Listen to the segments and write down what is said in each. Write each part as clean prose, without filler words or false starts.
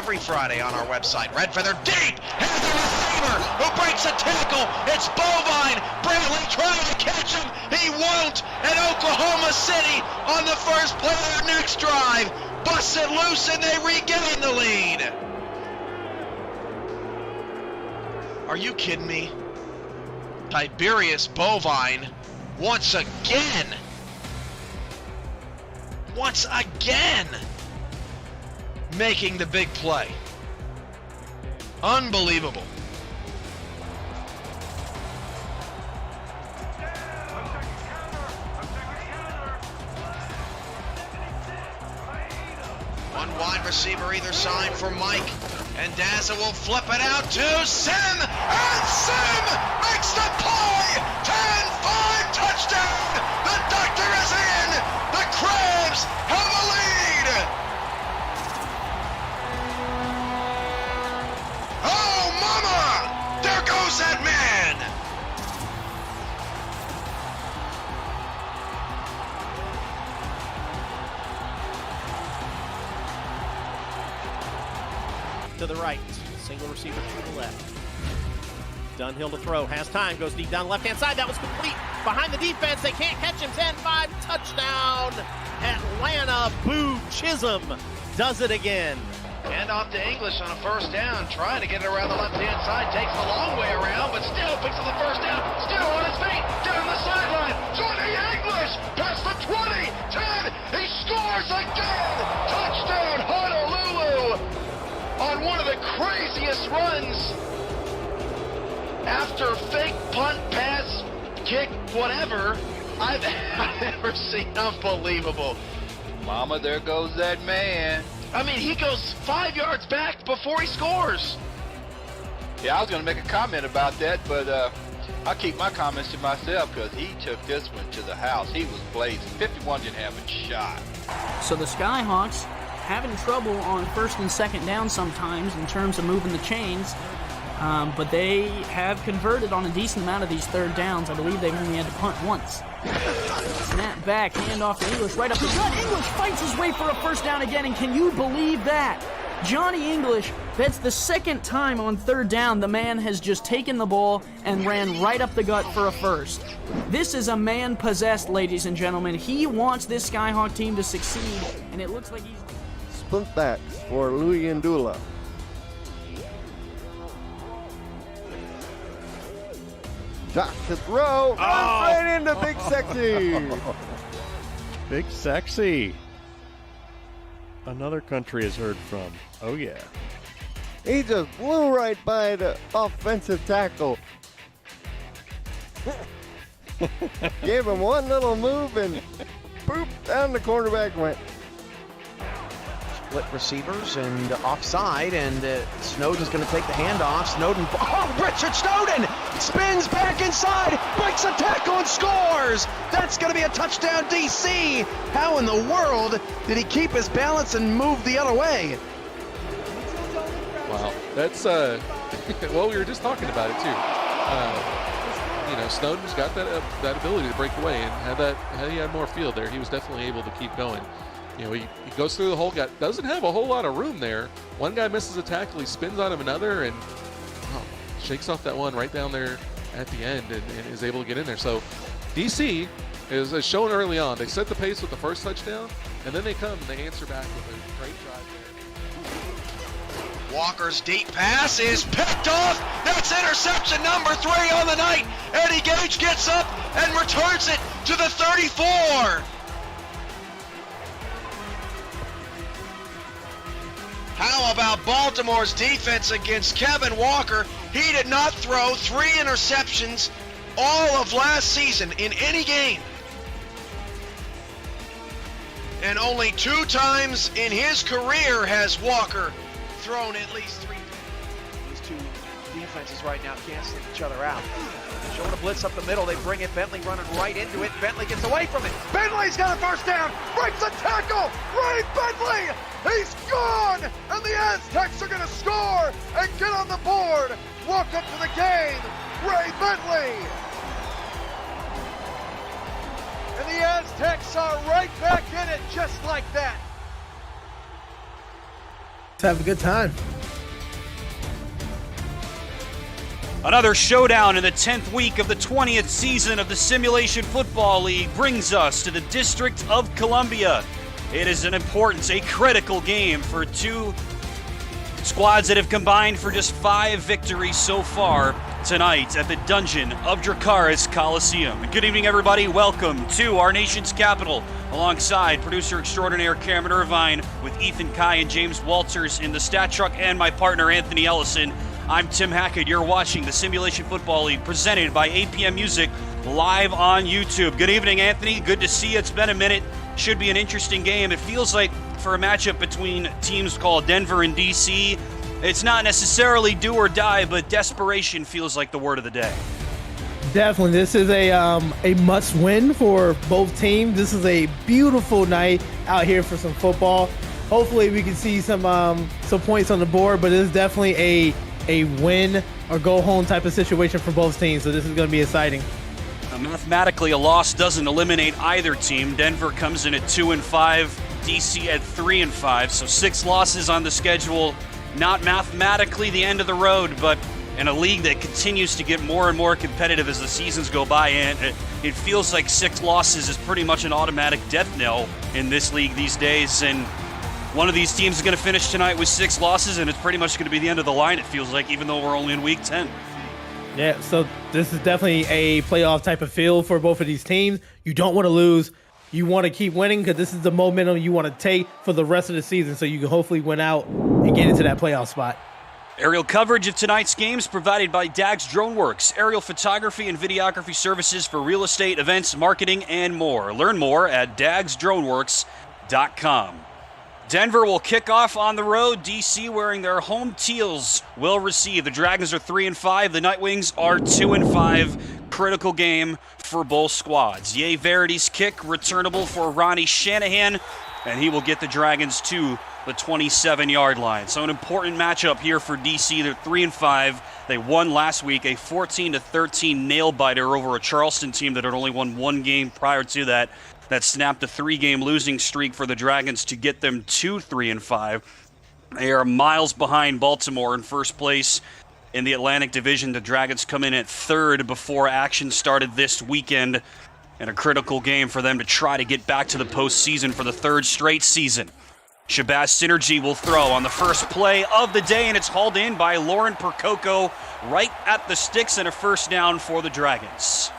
every Friday on our website. Redfeather deep, has the receiver who breaks a tackle. It's Bovine. Bradley trying to catch him. He won't. And Oklahoma City on the first play of their next drive busts it loose and they regain the lead. Are you kidding me? Tiberius Bovine once again making the big play. Unbelievable. One wide receiver either side for Mike, and Daza will flip it out to Sim, and Sim makes the play! 10-5 touchdown! The doctor is in! The Crabs have a lead! Oh, mama! There goes that man! To the right, single receiver to the left. Dunhill to throw, has time, goes deep down the left-hand side. That was complete behind the defense. They can't catch him. 10-5 touchdown. Atlanta. Boo Chisholm does it again. Hand off to English on a first down, trying to get it around the left-hand side. Takes the long way around, but still picks up the first down. Still on his feet, down the sideline. Johnny English past the 20, 10. He scores again. Touchdown, Honolulu. On one of the craziest runs after fake punt, pass, kick, whatever I've ever seen. Unbelievable. Mama, there goes that man. I mean, he goes 5 yards back before he scores. Yeah, I was going to make a comment about that, but I'll keep my comments to myself because he took this one to the house. He was blazing. 51 didn't have a shot. So the Skyhawks having trouble on first and second down sometimes in terms of moving the chains, but they have converted on a decent amount of these third downs. I believe they've only had to punt once. Snap back, handoff to English, right up the gut. English fights his way for a first down again, and can you believe that? Johnny English, that's the second time on third down the man has just taken the ball and ran right up the gut for a first. This is a man possessed, ladies and gentlemen. He wants this Skyhawk team to succeed, and it looks like he's... Splint backs for Louis Ndula. Josh to throw, right into Big Sexy. Big Sexy. Another country has heard from. Oh, yeah. He just blew right by the offensive tackle. Gave him one little move and boop, down the cornerback went. Split receivers and offside, and Snowden's going to take the handoff. Snowden, Richard Snowden spins back inside, breaks a tackle and scores. That's going to be a touchdown, DC. How in the world did he keep his balance and move the other way? Wow, that's well, we were just talking about it too. You know, Snowden's got that ability to break away, and had he had more field there, he was definitely able to keep going. You know, he goes through the whole guy, doesn't have a whole lot of room there. One guy misses a tackle, he spins on him another, and shakes off that one right down there at the end and is able to get in there. So DC is shown early on. They set the pace with the first touchdown, and then they come and they answer back with a great drive there. Walker's deep pass is picked off. That's interception number 3 on the night. Eddie Gage gets up and returns it to the 34. How about Baltimore's defense against Kevin Walker? He did not throw 3 interceptions all of last season in any game. And only 2 times in his career has Walker thrown at least 3. These two defenses right now canceling each other out. Showing a blitz up the middle, they bring it. Bentley running right into it. Bentley gets away from it. Bentley's got a first down, breaks a tackle. Ray Bentley, he's gone, and the Aztecs are going to score and get on the board. Welcome to the game, Ray Bentley. And the Aztecs are right back in it just like that. have a good time. Another showdown in the 10th week of the 20th season of the Simulation Football League brings us to the District of Columbia. It is an important, a critical game for two squads that have combined for just 5 victories so far tonight at the Dungeon of Dracarys Coliseum. Good evening, everybody. Welcome to our nation's capital, alongside producer extraordinaire Cameron Irvine, with Ethan Kai and James Walters in the stat truck, and my partner Anthony Ellison. I'm Tim Hackett. You're watching the Simulation Football League, presented by APM Music, live on YouTube. Good evening, Anthony. Good to see you. It's been a minute. Should be an interesting game. It feels like, for a matchup between teams called Denver and DC, it's not necessarily do or die, but desperation feels like the word of the day. Definitely, this is a must-win for both teams. This is a beautiful night out here for some football. Hopefully, we can see some points on the board, but it's definitely a win or go home type of situation for both teams. So this is going to be exciting. Mathematically, a loss doesn't eliminate either team. Denver comes in at 2-5, DC at 3-5, so 6 losses on the schedule. Not mathematically the end of the road, but in a league that continues to get more and more competitive as the seasons go by, and it feels like 6 losses is pretty much an automatic death knell in this league these days. And one of these teams is going to finish tonight with 6 losses, and it's pretty much going to be the end of the line, it feels like, even though we're only in week 10. Yeah, so this is definitely a playoff type of feel for both of these teams. You don't want to lose. You want to keep winning because this is the momentum you want to take for the rest of the season, so you can hopefully win out and get into that playoff spot. Aerial coverage of tonight's games provided by Dags Drone Works, aerial photography and videography services for real estate, events, marketing, and more. Learn more at dagsdroneworks.com. Denver will kick off on the road. DC, wearing their home teals, will receive. The Dragons are 3-5. The Nightwings are 2-5. Critical game for both squads. Ye Verity's kick returnable for Ronnie Shanahan, and he will get the Dragons to the 27-yard line. So an important matchup here for DC. They're 3-5. They won last week, a 14-13 nail-biter over a Charleston team that had only won 1 game prior to that. That snapped a 3-game losing streak for the Dragons to get them to 3-5. They are miles behind Baltimore in first place in the Atlantic Division. The Dragons come in at 3rd before action started this weekend, and a critical game for them to try to get back to the postseason for the 3rd straight season. Shabazz Synergy will throw on the first play of the day, and it's hauled in by Lauren Percoco right at the sticks, and a first down for the Dragons.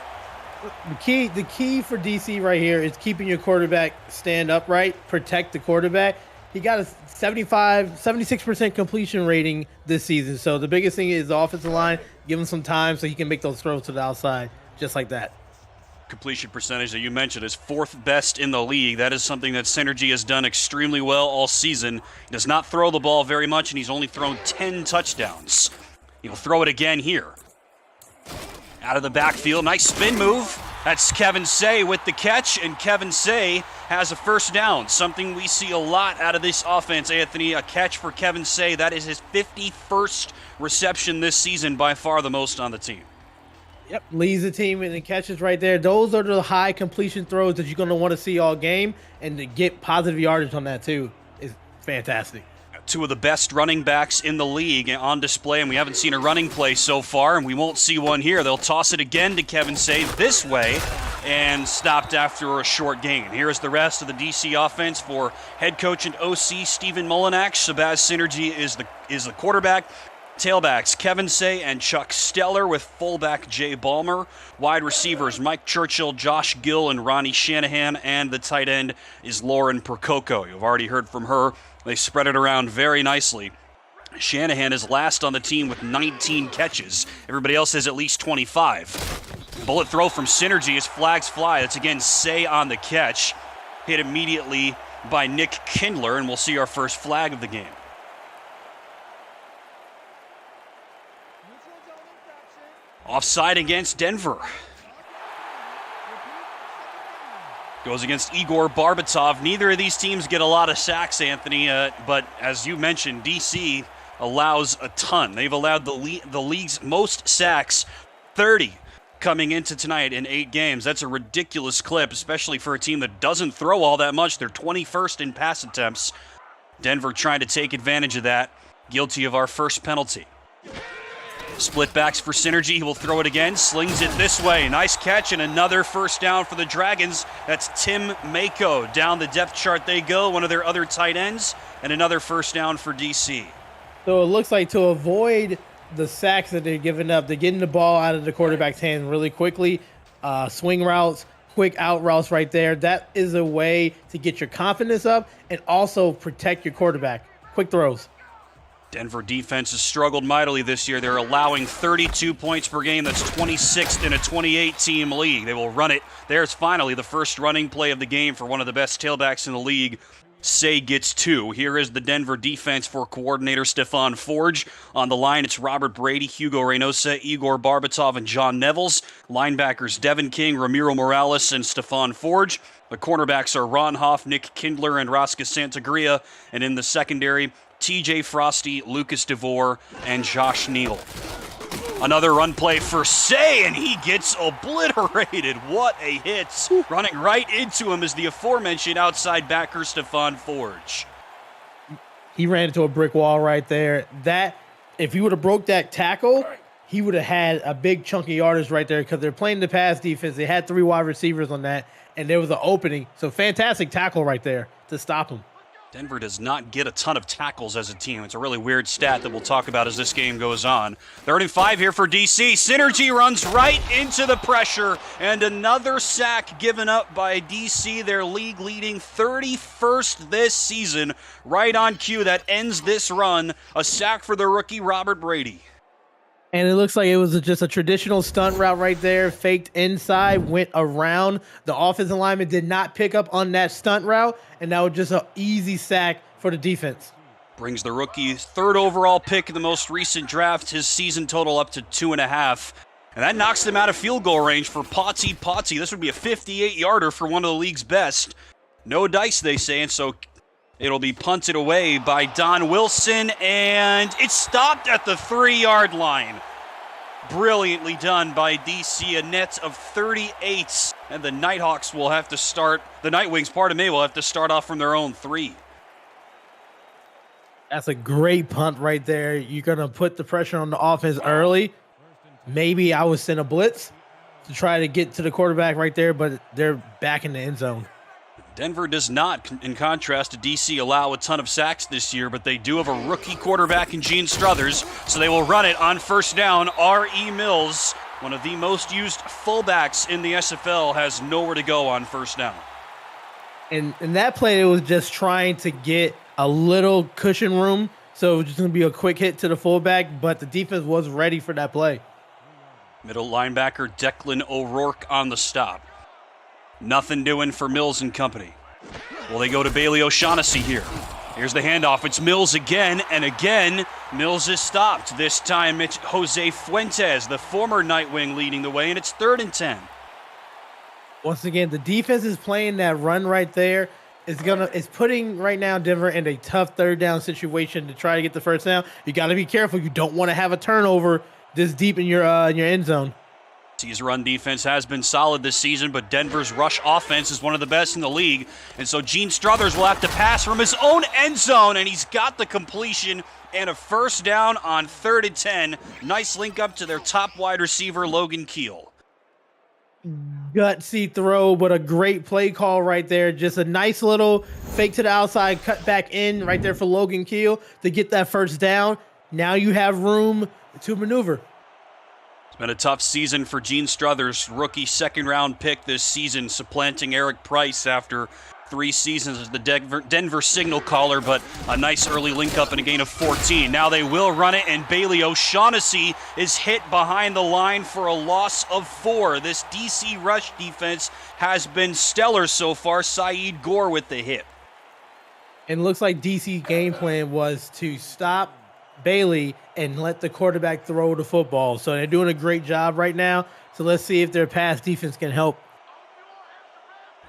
The key for DC right here is keeping your quarterback stand upright, protect the quarterback. He got a 76% completion rating this season. So the biggest thing is the offensive line. Give him some time so he can make those throws to the outside, just like that. Completion percentage that you mentioned is 4th best in the league. That is something that Synergy has done extremely well all season. He does not throw the ball very much, and he's only thrown 10 touchdowns. He'll throw it again here. Out of the backfield, nice spin move. That's Kevin Say with the catch, and Kevin Say has a first down. Something we see a lot out of this offense, Anthony. A catch for Kevin Say. That is his 51st reception this season, by far the most on the team. Yep, leads the team in the catches right there. Those are the high completion throws that you're going to want to see all game, and to get positive yardage on that too is fantastic. 2 of the best running backs in the league on display, and we haven't seen a running play so far, and we won't see one here. They'll toss it again to Kevin Say this way, and stopped after a short gain. Here's the rest of the DC offense for head coach and OC Stephen Mullinax. Shabazz Synergy is the quarterback. Tailbacks Kevin Say and Chuck Steller, with fullback Jay Ballmer. Wide receivers Mike Churchill, Josh Gill, and Ronnie Shanahan. And the tight end is Lauren Percoco. You've already heard from her. They spread it around very nicely. Shanahan is last on the team with 19 catches. Everybody else has at least 25. Bullet throw from Synergy as flags fly. That's again Say on the catch. Hit immediately by Nick Kindler, and we'll see our first flag of the game. Offside against Denver. Goes against Igor Barbatov. Neither of these teams get a lot of sacks, Anthony, but as you mentioned, DC allows a ton. They've allowed the league's most sacks, 30, coming into tonight in 8 games. That's a ridiculous clip, especially for a team that doesn't throw all that much. They're 21st in pass attempts. Denver trying to take advantage of that, guilty of our first penalty. Split backs for Synergy. He will throw it again, slings it this way. Nice catch and another first down for the Dragons. That's Tim Mako. Down the depth chart they go, one of their other tight ends, and another first down for DC. So it looks like to avoid the sacks that they're giving up, they're getting the ball out of the quarterback's hands really quickly. Swing routes, quick out routes right there. That is a way to get your confidence up and also protect your quarterback. Quick throws. Denver defense has struggled mightily this year. They're allowing 32 points per game. That's 26th in a 28-team league. They will run it. There's finally the first running play of the game for one of the best tailbacks in the league. Say gets 2. Here is the Denver defense for coordinator Stefan Forge. On the line, it's Robert Brady, Hugo Reynosa, Igor Barbatov, and John Nevels. Linebackers Devin King, Ramiro Morales, and Stefan Forge. The cornerbacks are Ron Hoff, Nick Kindler, and Raskus Santagria. And in the secondary, TJ Frosty, Lucas DeVore, and Josh Neal. Another run play for Say, and he gets obliterated. What a hit. Running right into him is the aforementioned outside backer, Stefan Forge. He ran into a brick wall right there. That, if he would have broke that tackle, he would have had a big chunk of yardage right there because they're playing the pass defense. They had 3 wide receivers on that, and there was an opening. So fantastic tackle right there to stop him. Denver does not get a ton of tackles as a team. It's a really weird stat that we'll talk about as this game goes on. 3rd and 5 here for DC. Synergy runs right into the pressure, and another sack given up by DC, their league-leading 31st this season. Right on cue, that ends this run. A sack for the rookie Robert Brady. And it looks like it was just a traditional stunt route right there. Faked inside, went around. The offensive lineman did not pick up on that stunt route, and that was just an easy sack for the defense. Brings the rookie's 3rd overall pick in the most recent draft, his season total up to 2.5. And that knocks them out of field goal range for Potty. This would be a 58-yarder for one of the league's best. No dice, they say, and so it'll be punted away by Don Wilson, and it's stopped at the 3-yard line. Brilliantly done by DC, a net of 38, and the Nighthawks will have to start, the Nightwings, will have to start off from their own 3. That's a great punt right there. You're going to put the pressure on the offense early. Maybe I would send a blitz to try to get to the quarterback right there, but they're back in the end zone. Denver does not, in contrast to DC, allow a ton of sacks this year, but they do have a rookie quarterback in Gene Struthers, so they will run it on first down. R.E. Mills, one of the most used fullbacks in the SFL, has nowhere to go on first down. And that play, it was just trying to get a little cushion room, so it was just going to be a quick hit to the fullback, but the defense was ready for that play. Middle linebacker Declan O'Rourke on the stop. Nothing doing for Mills and company. Well, they go to Bailey O'Shaughnessy here. Here's the handoff. It's Mills again, and again, Mills is stopped. This time it's Jose Fuentes, the former Nightwing, leading the way, and it's 3rd and 10. Once again, the defense is playing that run right there. It's putting right now Denver in a tough 3rd down situation to try to get the first down. You got to be careful. You don't want to have a turnover this deep in your end zone. His run defense has been solid this season, but Denver's rush offense is one of the best in the league. And so Gene Struthers will have to pass from his own end zone, and he's got the completion and a first down on 3rd and 10. Nice link up to their top wide receiver, Logan Keel. Gutsy throw, but a great play call right there. Just a nice little fake to the outside, cut back in right there for Logan Keel to get that first down. Now you have room to maneuver. It's been a tough season for Gene Struthers, rookie 2nd-round pick this season, supplanting Eric Price after 3 seasons as the Denver signal caller, but a nice early link-up and a gain of 14. Now they will run it, and Bailey O'Shaughnessy is hit behind the line for a loss of 4. This DC rush defense has been stellar so far. Saeed Gore with the hit. And it looks like DC game plan was to stop Bailey and let the quarterback throw the football. So they're doing a great job right now. So let's see if their pass defense can help.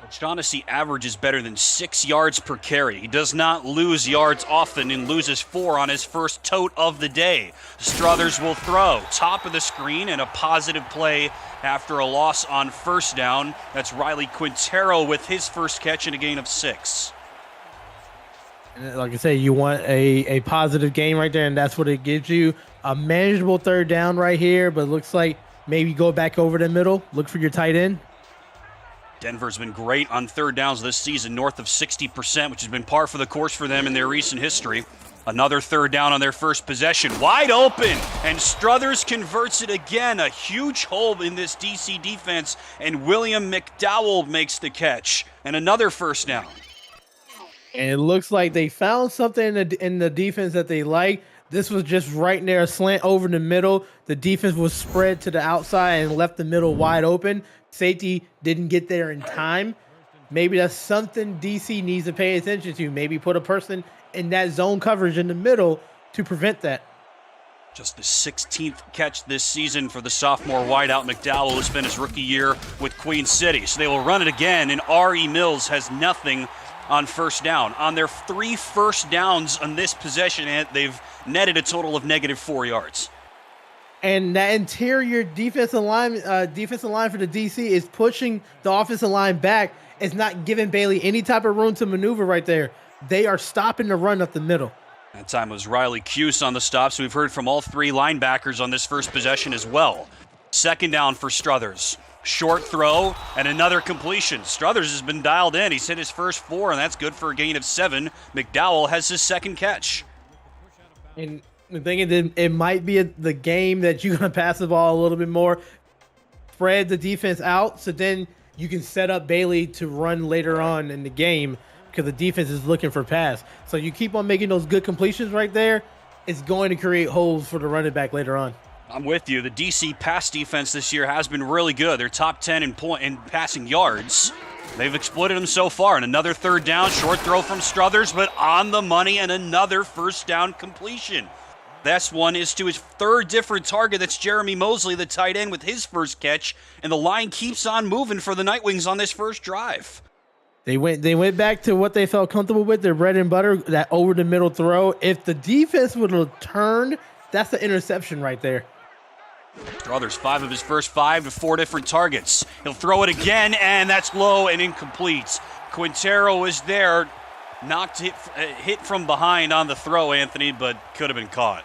O'Shaughnessy averages better than 6 yards per carry. He does not lose yards often and loses 4 on his first tote of the day. Struthers will throw. Top of the screen and a positive play after a loss on first down. That's Riley Quintero with his first catch and a gain of 6. And like I say, you want a positive game right there, and that's what it gives you. A manageable third down right here, but it looks like maybe go back over the middle, look for your tight end. Denver's been great on third downs this season, north of 60%, which has been par for the course for them in their recent history. Another third down on their first possession. Wide open, and Struthers converts it again. A huge hole in this DC defense, and William McDowell makes the catch. And another first down. And it looks like they found something in the defense that they like. This was just right near a slant over the middle. The defense was spread to the outside and left the middle wide open. Safety didn't get there in time. Maybe that's something DC needs to pay attention to. Maybe put a person in that zone coverage in the middle to prevent that. Just the 16th catch this season for the sophomore wideout McDowell, who spent his rookie year with Queen City. So they will run it again, and R.E. Mills has nothing on first down. On their 3 first downs on this possession, they've netted a total of -4 yards. And that interior defensive line for the DC is pushing the offensive line back. It's not giving Bailey any type of room to maneuver right there. They are stopping the run up the middle. That time was Riley Cuse on the stop, so we've heard from all 3 linebackers on this first possession as well. Second down for Struthers. Short throw and another completion. Struthers has been dialed in. He's hit his first 4, and that's good for a gain of 7. McDowell has his second catch. And the thing is, it might be the game that you're going to pass the ball a little bit more, spread the defense out, so then you can set up Bailey to run later on in the game because the defense is looking for pass. So you keep on making those good completions right there, it's going to create holes for the running back later on. I'm with you. The DC pass defense this year has been really good. They're top 10 in passing yards. They've exploited them so far. And another third down, short throw from Struthers, but on the money, and another first down completion. This one is to his 3rd different target. That's Jeremy Mosley, the tight end, with his first catch. And the line keeps on moving for the Nightwings on this first drive. They went back to what they felt comfortable with, their bread and butter, that over-the-middle throw. If the defense would have turned, that's the interception right there. Struthers, 5 of his first 5 to 4 different targets. He'll throw it again, and that's low and incomplete. Quintero is there, hit from behind on the throw, Anthony, but could have been caught.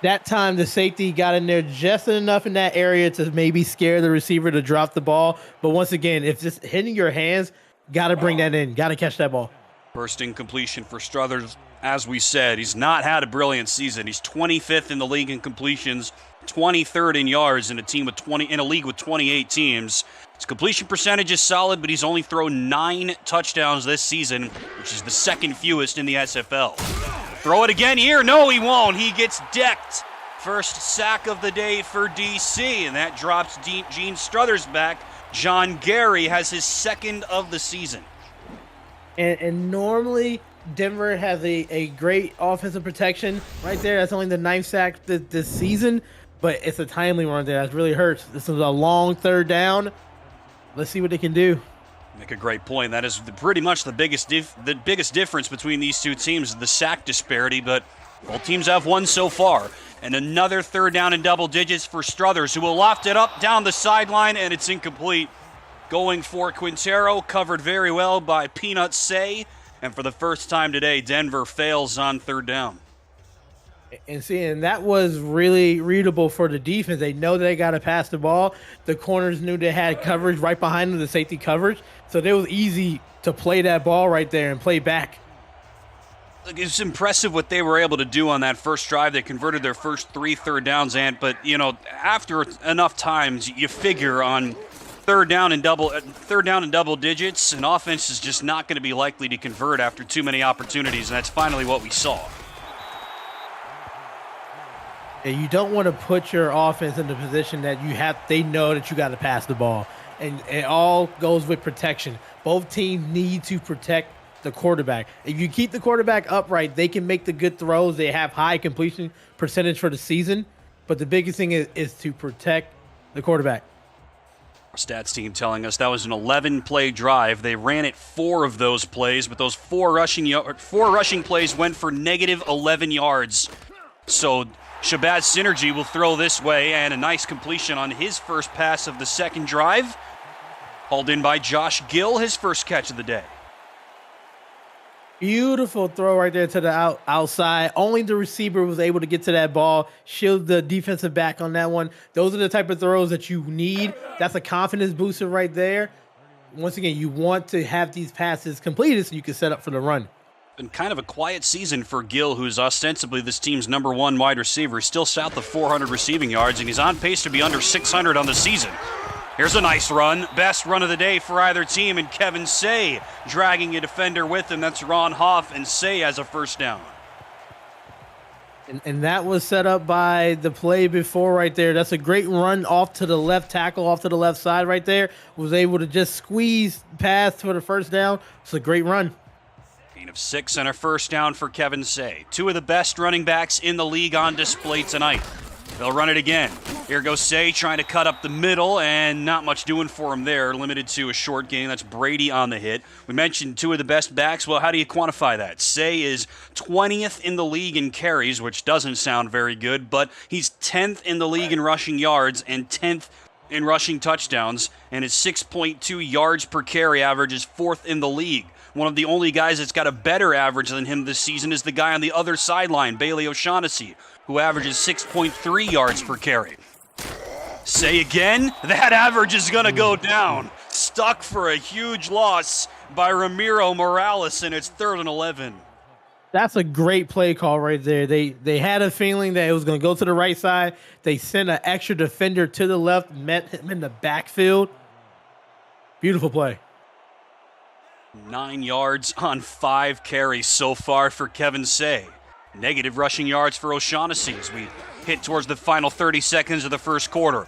That time, the safety got in there just enough in that area to maybe scare the receiver to drop the ball. But once again, if it's hitting your hands, got to bring that in. Got to catch that ball. Bursting completion for Struthers. As we said, he's not had a brilliant season. He's 25th in the league in completions, 23rd in yards in a league with 28 teams. His completion percentage is solid, but he's only thrown 9 touchdowns this season, which is the 2nd fewest in the SFL. Throw it again here. No, he won't. He gets decked. First sack of the day for DC, and that drops Gene Struthers back. John Gary has his 2nd of the season. And normally, Denver has a great offensive protection right there. That's only the 9th sack this season, but it's a timely one there. That really hurts. This is a long third down. Let's see what they can do. Make a great point. That is pretty much the biggest difference between these two teams, the sack disparity, but both teams have won so far. And another third down in double digits for Struthers, who will loft it up down the sideline, and it's incomplete. Going for Quintero, covered very well by Peanut Say. And for the first time today, Denver fails on third down. And that was really readable for the defense. They know they got to pass the ball. The corners knew they had coverage right behind them, the safety coverage. So it was easy to play that ball right there and play back. It's impressive what they were able to do on that first drive. They converted their first 3 third downs, but after enough times, you figure on third down in double digits, an offense is just not going to be likely to convert after too many opportunities, and that's finally what we saw. You don't want to put your offense in the position that they know that you got to pass the ball. And it all goes with protection. Both teams need to protect the quarterback. If you keep the quarterback upright, they can make the good throws. They have high completion percentage for the season. But the biggest thing is to protect the quarterback. Our stats team telling us that was an 11-play drive. They ran it 4 of those plays, but those 4 rushing plays went for -11 yards. So Shabazz Synergy will throw this way, and a nice completion on his first pass of the second drive. Hauled in by Josh Gill, his first catch of the day. Beautiful throw right there to the outside. Only the receiver was able to get to that ball, shield the defensive back on that one. Those are the type of throws that you need. That's a confidence booster right there. Once again, you want to have these passes completed so you can set up for the run. Been kind of a quiet season for Gill, who's ostensibly this team's #1 wide receiver. Still south of 400 receiving yards, and he's on pace to be under 600 on the season. Here's a nice run. Best run of the day for either team, and Kevin Say dragging a defender with him. That's Ron Hoff, and Say has a first down. And that was set up by the play before right there. That's a great run off to the left tackle, off to the left side right there. Was able to just squeeze past for the first down. It's a great run. Gain of 6 and a first down for Kevin Say. Two of the best running backs in the league on display tonight. They'll run it again. Here goes Say trying to cut up the middle, and not much doing for him there. Limited to a short gain. That's Brady on the hit. We mentioned two of the best backs. Well, how do you quantify that? Say is 20th in the league in carries, which doesn't sound very good, but he's 10th in the league in rushing yards and 10th in rushing touchdowns, and his 6.2 yards per carry average is 4th in the league. One of the only guys that's got a better average than him this season is the guy on the other sideline, Bailey O'Shaughnessy, who averages 6.3 yards per carry. Say again, that average is going to go down. Stuck for a huge loss by Ramiro Morales, and it's 3rd and 11. That's a great play call right there. They had a feeling that it was going to go to the right side. They sent an extra defender to the left, met him in the backfield. Beautiful play. 9 yards on 5 carries so far for Kevin Say. Negative rushing yards for O'Shaughnessy as we hit towards the final 30 seconds of the first quarter.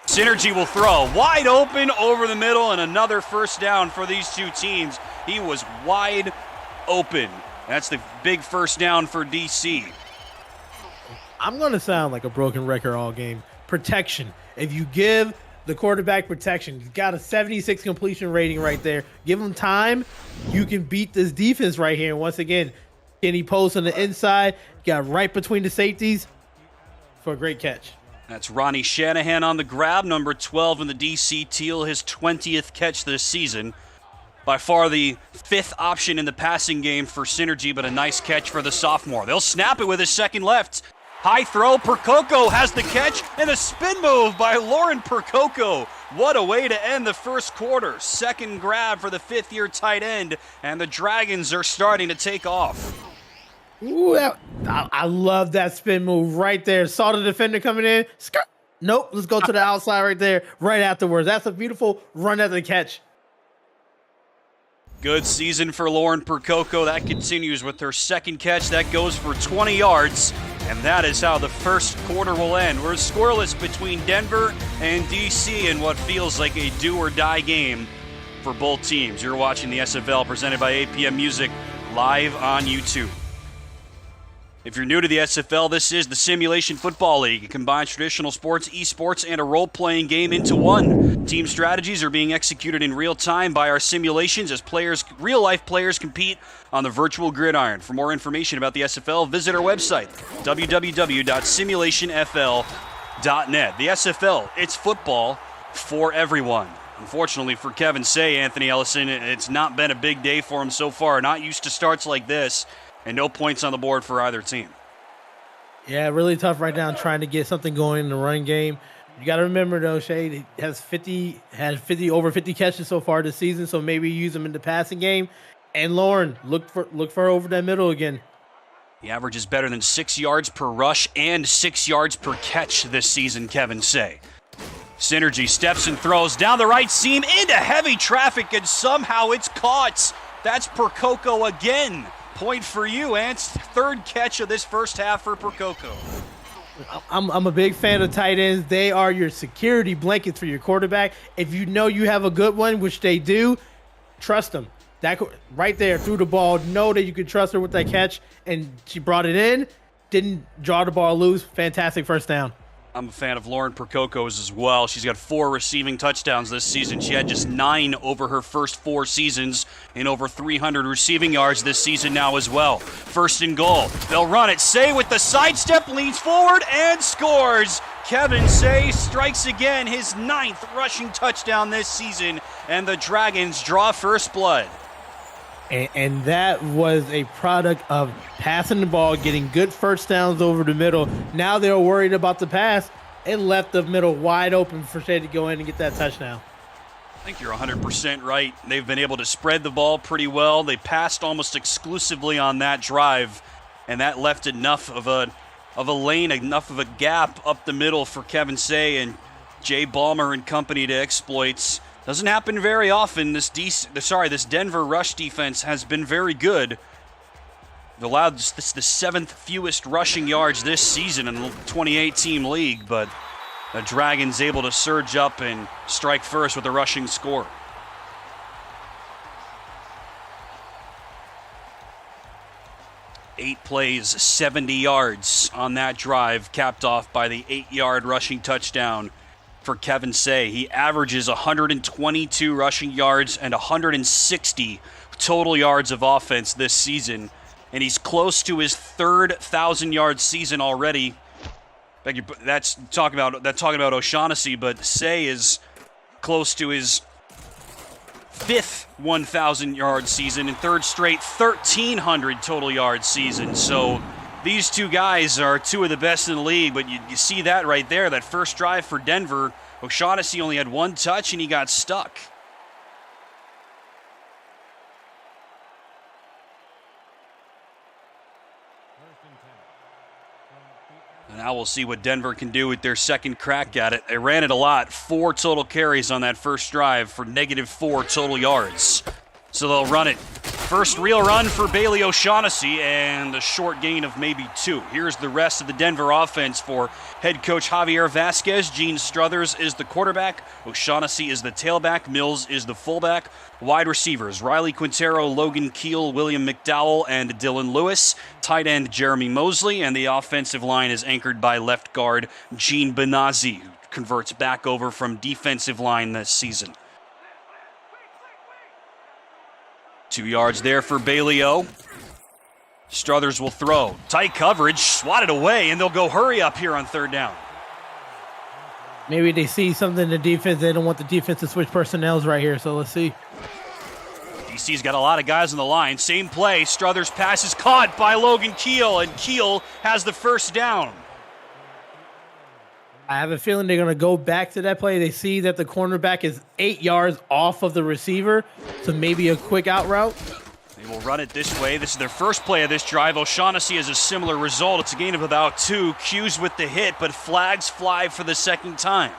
Synergy will throw wide open over the middle, and another first down for these two teams. He was wide open. That's the big first down for DC. I'm going to sound like a broken record all game. Protection. If you give the quarterback protection, he's got a 76 completion rating right there. Give him time, you can beat this defense right here. And once again, Kenny Post on the inside, got right between the safeties for a great catch. That's Ronnie Shanahan on the grab, number 12 in the DC Teal, his 20th catch this season. By far the 5th option in the passing game for Synergy, but a nice catch for the sophomore. They'll snap it with his second left. High throw, Percoco has the catch, and a spin move by Lauren Percoco. What a way to end the first quarter. Second grab for the 5th-year tight end, and the Dragons are starting to take off. Ooh, I love that spin move right there. Saw the defender coming in. Nope, let's go to the outside right there, right afterwards. That's a beautiful run at the catch. Good season for Lauren Percoco. That continues with her second catch. That goes for 20 yards, and that is how the first quarter will end. We're scoreless between Denver and DC in what feels like a do-or-die game for both teams. You're watching the SFL presented by APM Music live on YouTube. If you're new to the SFL, this is the Simulation Football League. It combines traditional sports, esports, and a role-playing game into one. Team strategies are being executed in real time by our simulations as real-life players compete on the virtual gridiron. For more information about the SFL, visit our website, www.simulationfl.net. The SFL, it's football for everyone. Unfortunately for Kevin Say, Anthony Ellison, it's not been a big day for him so far. Not used to starts like this. And no points on the board for either team. Yeah, really tough right now trying to get something going in the running game. You got to remember, though, Shay has over 50 catches so far this season, so maybe use them in the passing game. And Lauren, look for her over that middle again. The average is better than 6 yards per rush and 6 yards per catch this season, Kevin Say. Synergy steps and throws down the right seam into heavy traffic, and somehow it's caught. That's Percoco again. Point for you, Ants. Third catch of this first half for Percoco. I'm a big fan of tight ends. They are your security blankets for your quarterback. If you know you have a good one, which they do, trust them. That right there, threw the ball. Know that you can trust her with that catch, and she brought it in. Didn't draw the ball loose. Fantastic first down. I'm a fan of Lauren Percoco's as well. She's got 4 receiving touchdowns this season. She had just 9 over her first 4 seasons and over 300 receiving yards this season now as well. First and goal. They'll run it. Say with the sidestep, leans forward and scores. Kevin Say strikes again, his 9th rushing touchdown this season, and the Dragons draw first blood. And that was a product of passing the ball, getting good first downs over the middle. Now they're worried about the pass. It left the middle wide open for Shea to go in and get that touchdown. I think you're 100% right. They've been able to spread the ball pretty well. They passed almost exclusively on that drive, and that left enough of a lane, enough of a gap up the middle for Kevin Say and Jay Ballmer and company to exploit. Doesn't happen very often. This Denver rush defense has been very good. It allowed the 7th fewest rushing yards this season in the 28-team league, but the Dragons able to surge up and strike first with a rushing score. Eight plays, 70 yards on that drive, capped off by the 8-yard rushing touchdown for Kevin Say. He averages 122 rushing yards and 160 total yards of offense this season, and he's close to his 3rd 1,000-yard season already. That's talking about O'Shaughnessy, but Say is close to his 5th 1,000-yard season and 3rd straight 1,300 total yard season. So these two guys are two of the best in the league, but you see that right there, that first drive for Denver, O'Shaughnessy only had 1 touch and he got stuck. And now we'll see what Denver can do with their second crack at it. They ran it a lot, 4 total carries on that first drive for -4 total yards. So they'll run it. First real run for Bailey O'Shaughnessy and a short gain of maybe 2. Here's the rest of the Denver offense for head coach Javier Vasquez. Gene Struthers is the quarterback. O'Shaughnessy is the tailback. Mills is the fullback. Wide receivers, Riley Quintero, Logan Keel, William McDowell, and Dylan Lewis. Tight end, Jeremy Mosley. And the offensive line is anchored by left guard Gene Benazzi, who converts back over from defensive line this season. 2 yards there for Bailey O. Struthers will throw. Tight coverage, swatted away, and they'll go hurry up here on 3rd down. Maybe they see something in the defense. They don't want the defense to switch personnels right here, so let's see. DC's got a lot of guys on the line. Same play. Struthers pass is caught by Logan Keel, and Keel has the first down. I have a feeling they're going to go back to that play. They see that the cornerback is 8 yards off of the receiver, so maybe a quick out route. They will run it this way. This is their first play of this drive. O'Shaughnessy has a similar result. It's a gain of about 2. Q's with the hit, but flags fly for the second time.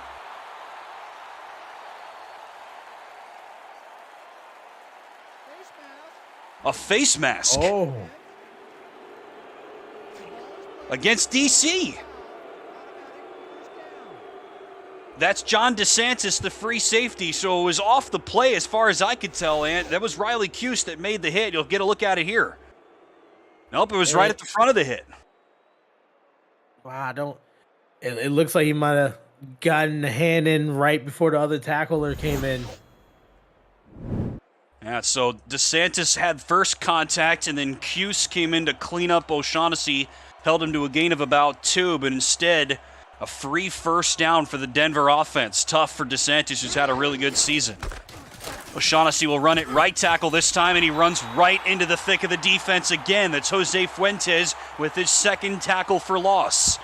A face mask. Oh. Against DC. That's John DeSantis, the free safety, so it was off the play as far as I could tell, and that was Riley Cuse that made the hit. You'll get a look at it here. Nope, it was right at the front of the hit. Wow, it looks like he might have gotten the hand in right before the other tackler came in. Yeah, so DeSantis had first contact, and then Cuse came in to clean up O'Shaughnessy, held him to a gain of about 2, but instead a free first down for the Denver offense. Tough for DeSantis, who's had a really good season. O'Shaughnessy will run it right tackle this time, and he runs right into the thick of the defense again. That's Jose Fuentes with his second tackle for loss.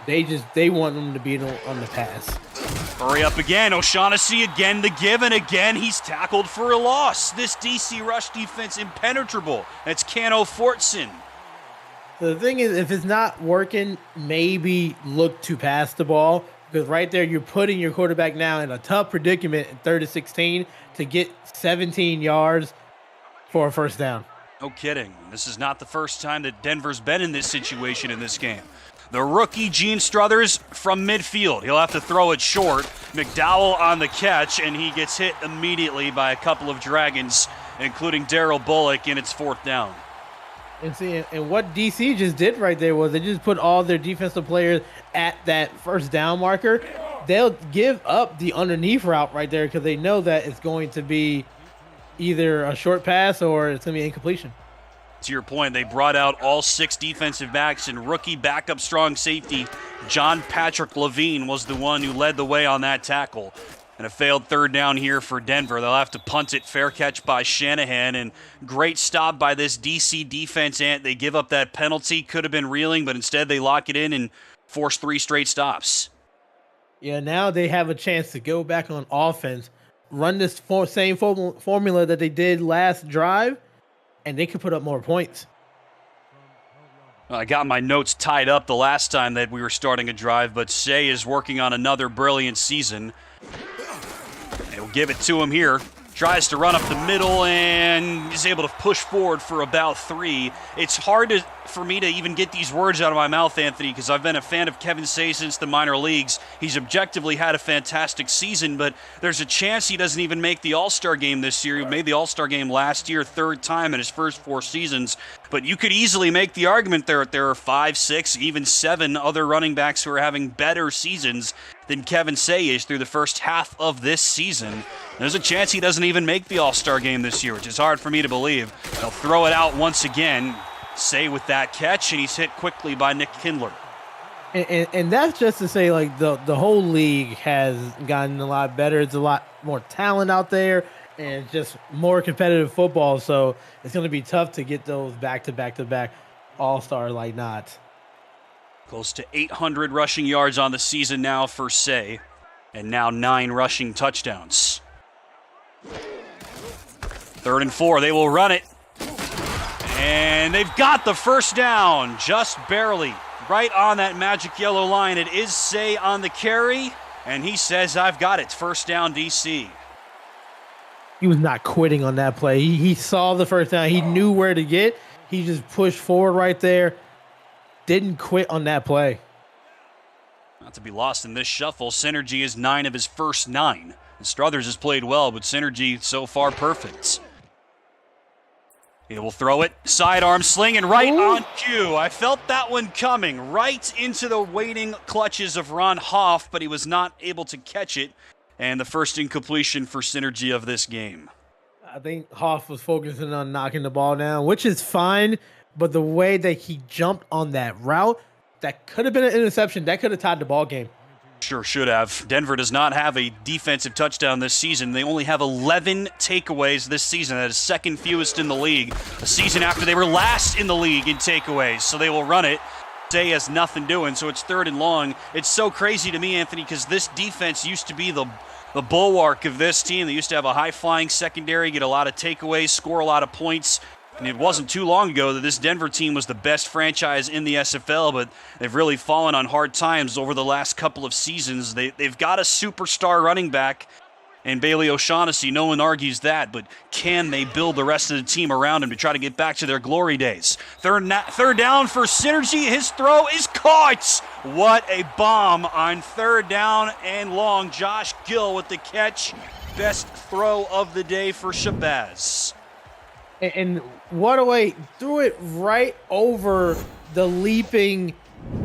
They want him to be on the pass. Hurry up again. O'Shaughnessy again, the give, and again he's tackled for a loss. This DC rush defense impenetrable. That's Cano Fortson. The thing is, if it's not working, maybe look to pass the ball, because right there you're putting your quarterback now in a tough predicament in 3rd and 16 to get 17 yards for a first down. No kidding. This is not the first time that Denver's been in this situation in this game. The rookie Gene Struthers from midfield. He'll have to throw it short. McDowell on the catch, and he gets hit immediately by a couple of Dragons, including Daryl Bullock, and it's 4th down. And see, and what DC just did right there was they just put all their defensive players at that first down marker. They'll give up the underneath route right there because they know that it's going to be either a short pass or it's going to be incompletion. To your point, they brought out all 6 defensive backs, and rookie backup strong safety John Patrick Levine was the one who led the way on that tackle. And a failed third down here for Denver. They'll have to punt it. Fair catch by Shanahan. And great stop by this DC defense, Ant. They give up that penalty. Could have been reeling, but instead they lock it in and force 3 straight stops. Yeah, now they have a chance to go back on offense, run this same formula that they did last drive, and they could put up more points. I got my notes tied up the last time that we were starting a drive, but Shea is working on another brilliant season. He'll give it to him here. Tries to run up the middle and is able to push forward for about 3. It's hard for me to even get these words out of my mouth, Anthony, because I've been a fan of Kevin Shea since the minor leagues. He's objectively had a fantastic season, but there's a chance he doesn't even make the All-Star game this year. He made the All-Star game last year, 3rd time in his first 4 seasons. But you could easily make the argument there are 5, 6, even 7 other running backs who are having better seasons than Kevin Shea is through the first half of this season. There's a chance he doesn't even make the All-Star game this year, which is hard for me to believe. They'll throw it out once again. Shea with that catch, and he's hit quickly by Nick Kindler. And that's just to say, like, the whole league has gotten a lot better. It's a lot more talent out there and just more competitive football. So it's going to be tough to get those back-to-back-to-back All-Star like not. Close to 800 rushing yards on the season now for Shea, and now 9 rushing touchdowns. 3rd and 4, they will run it. And they've got the first down, just barely. Right on that magic yellow line. It is Shea on the carry, and he says, I've got it. First down, DC. He was not quitting on that play. He saw the first down. He knew where to get. He just pushed forward right there. Didn't quit on that play. Not to be lost in this shuffle, Synergy is 9 of his first 9. And Struthers has played well, but Synergy so far perfect. He will throw it, sidearm sling, and right on cue. I felt that one coming right into the waiting clutches of Ron Hoff, but he was not able to catch it. And the first incompletion for Synergy of this game. I think Hoff was focusing on knocking the ball down, which is fine, but the way that he jumped on that route, that could have been an interception. That could have tied the ball game. Sure should have. Denver does not have a defensive touchdown this season. They only have 11 takeaways this season. That is 2nd fewest in the league. A season after they were last in the league in takeaways. So they will run it. Shea has nothing doing, so it's 3rd and long. It's so crazy to me, Anthony, because this defense used to be the bulwark of this team. They used to have a high-flying secondary, get a lot of takeaways, score a lot of points. And it wasn't too long ago that this Denver team was the best franchise in the SFL, but they've really fallen on hard times over the last couple of seasons. They've got a superstar running back in Bailey O'Shaughnessy. No one argues that, but can they build the rest of the team around him to try to get back to their glory days? Third down for Synergy. His throw is caught. What a bomb on 3rd down and long. Josh Gill with the catch. Best throw of the day for Shabazz. And what a way, threw it right over the leaping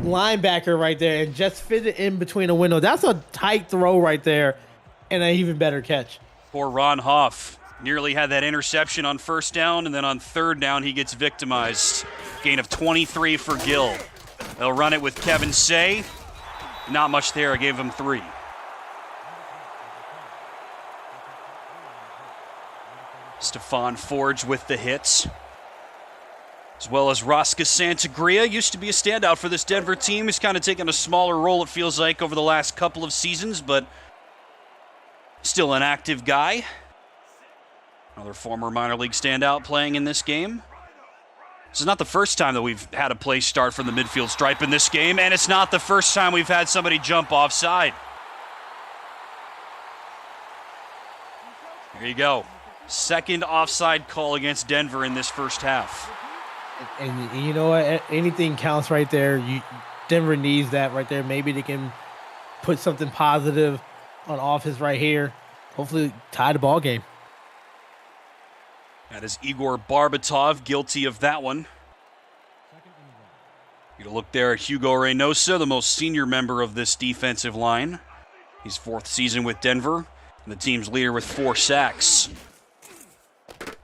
linebacker right there and just fit it in between a window. That's a tight throw right there and an even better catch. Poor Ron Hoff. Nearly had that interception on 1st down, and then on 3rd down he gets victimized. Gain of 23 for Gill. They'll run it with Kevin Shea. Not much there. I gave him 3. Stephon Forge with the hits, as well as Rosca Santagria. Used to be a standout for this Denver team. He's kind of taken a smaller role, it feels like, over the last couple of seasons, but still an active guy. Another former minor league standout playing in this game. This is not the first time that we've had a play start from the midfield stripe in this game, and it's not the first time we've had somebody jump offside. There you go. 2nd offside call against Denver in this first half. And you know what? Anything counts right there. Denver needs that right there. Maybe they can put something positive on offense right here. Hopefully tie the ball game. That is Igor Barbatov, guilty of that one. You to look there at Hugo Reynosa, the most senior member of this defensive line. He's 4th season with Denver, and the team's leader with 4 sacks.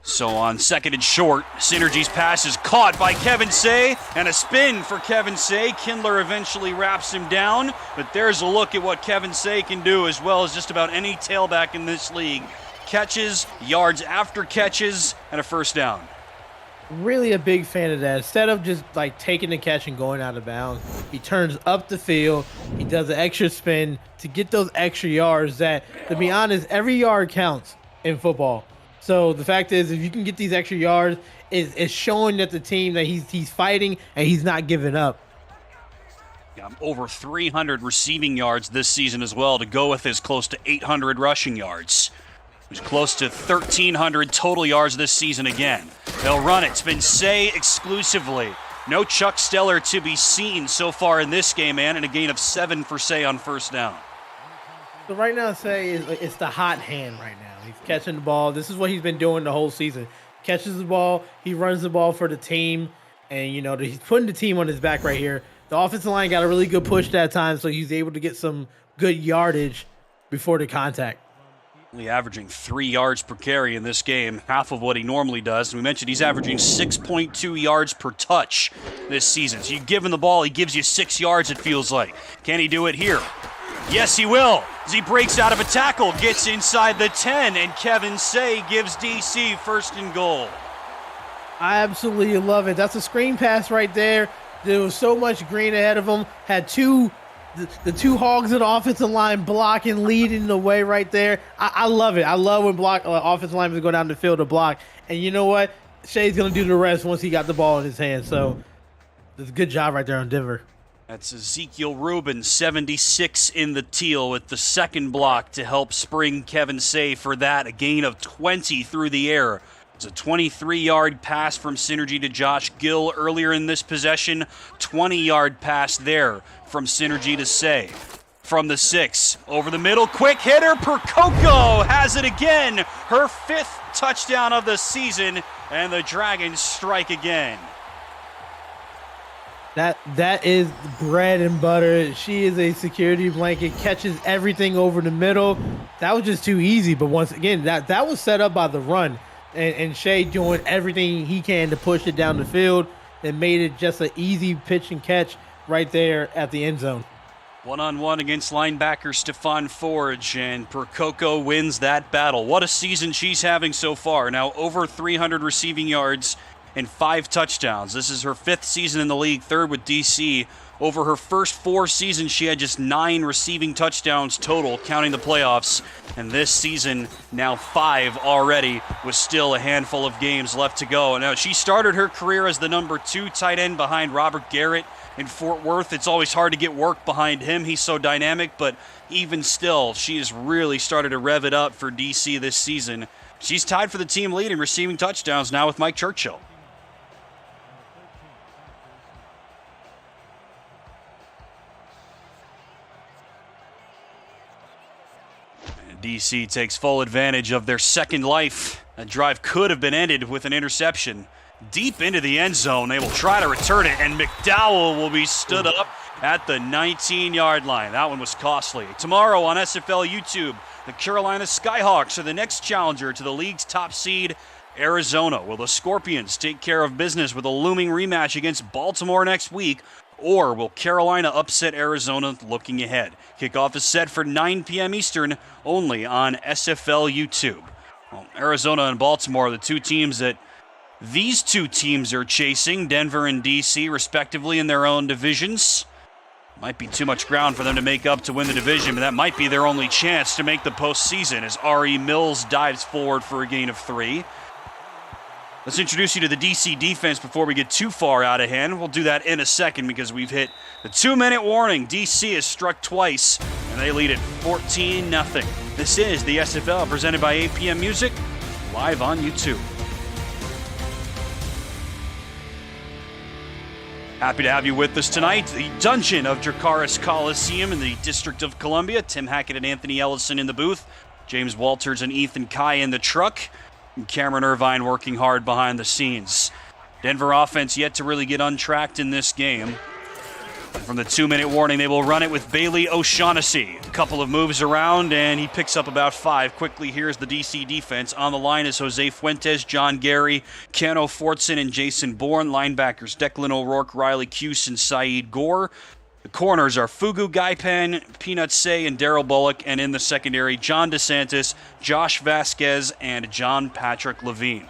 So on second and short, Synergy's pass is caught by Kevin Say, and a spin for Kevin Say. Kindler eventually wraps him down, but there's a look at what Kevin Say can do, as well as just about any tailback in this league. Catches, yards after catches, and a first down. Really a big fan of that. Instead of just like taking the catch and going out of bounds, he turns up the field. He does an extra spin to get those extra yards that, to be honest, every yard counts in football. So the fact is, if you can get these extra yards, it's showing that the team that he's fighting and he's not giving up. Yeah, over 300 receiving yards this season as well, to go with his close to 800 rushing yards. He's close to 1,300 total yards this season again. They'll run it. It's been Say exclusively. No Chuck Steller to be seen so far in this game, man, and a gain of 7 for Say on first down. So right now, Say it's the hot hand right now. He's catching the ball. This is what he's been doing the whole season. Catches the ball, he runs the ball for the team, and he's putting the team on his back right here. The offensive line got a really good push that time, so he's able to get some good yardage before the contact. Only averaging 3 yards per carry in this game, half of what he normally does. And we mentioned he's averaging 6.2 yards per touch this season. So you give him the ball, he gives you 6 yards, it feels like. Can he do it here? Yes, he will, as he breaks out of a tackle, gets inside the 10, and Kevin Say gives DC first and goal. I absolutely love it. That's a screen pass right there. There was so much green ahead of him. Had the two hogs of the offensive line blocking, leading the way right there. I love it. I love when offensive linemen go down the field to block. And you know what? Shay's going to do the rest once he got the ball in his hand. So it's a good job right there on Denver. That's Ezekiel Rubin, 76 in the teal, with the second block to help spring Kevin Say for that. A gain of 20 through the air. It's a 23-yard pass from Synergy to Josh Gill earlier in this possession. 20-yard pass there from Synergy to Say. From the 6, over the middle, quick hitter, Percoco has it again. Her 5th touchdown of the season, and the Dragons strike again. That is bread and butter. She is a security blanket, catches everything over the middle. That was just too easy, but once again, that was set up by the run. And Shay doing everything he can to push it down the field and made it just an easy pitch and catch right there at the end zone. One-on-one against linebacker Stephon Forge, and Percoco wins that battle. What a season she's having so far. Now over 300 receiving yards and 5 touchdowns. This is her 5th season in the league, 3rd with DC. Over her first 4 seasons, she had just 9 receiving touchdowns total, counting the playoffs. And this season, now 5 already, with still a handful of games left to go. Now, she started her career as the number 2 tight end behind Robert Garrett in Fort Worth. It's always hard to get work behind him. He's so dynamic, but even still, she has really started to rev it up for DC this season. She's tied for the team lead in receiving touchdowns now with Mike Churchill. DC takes full advantage of their second life. That drive could have been ended with an interception. Deep into the end zone, they will try to return it, and McDowell will be stood up at the 19-yard line. That one was costly. Tomorrow on SFL YouTube, the Carolina Skyhawks are the next challenger to the league's top seed, Arizona. Will the Scorpions take care of business with a looming rematch against Baltimore next week? Or will Carolina upset Arizona looking ahead? Kickoff is set for 9 p.m. Eastern, only on SFL YouTube. Well, Arizona and Baltimore are the 2 teams that these 2 teams are chasing, Denver and DC, respectively, in their own divisions. Might be too much ground for them to make up to win the division, but that might be their only chance to make the postseason as R.E. Mills dives forward for a gain of 3. Let's introduce you to the DC defense before we get too far out of hand. We'll do that in a second because we've hit the 2-minute warning. DC has struck twice, and they lead it 14-0. This is the SFL presented by APM Music, live on YouTube. Happy to have you with us tonight. The dungeon of Dracarys Coliseum in the District of Columbia. Tim Hackett and Anthony Ellison in the booth. James Walters and Ethan Kai in the truck. And Cameron Irvine working hard behind the scenes. Denver offense yet to really get untracked in this game. From the 2-minute warning, they will run it with Bailey O'Shaughnessy. A couple of moves around, and he picks up about 5. Quickly, here's the DC defense. On the line is Jose Fuentes, John Gary, Cano Fortson, and Jason Bourne. Linebackers Declan O'Rourke, Riley Cuse, and Saeed Gore. The corners are Fugu Gaipan, Peanut Say, and Daryl Bullock. And in the secondary, John DeSantis, Josh Vasquez, and John Patrick Levine.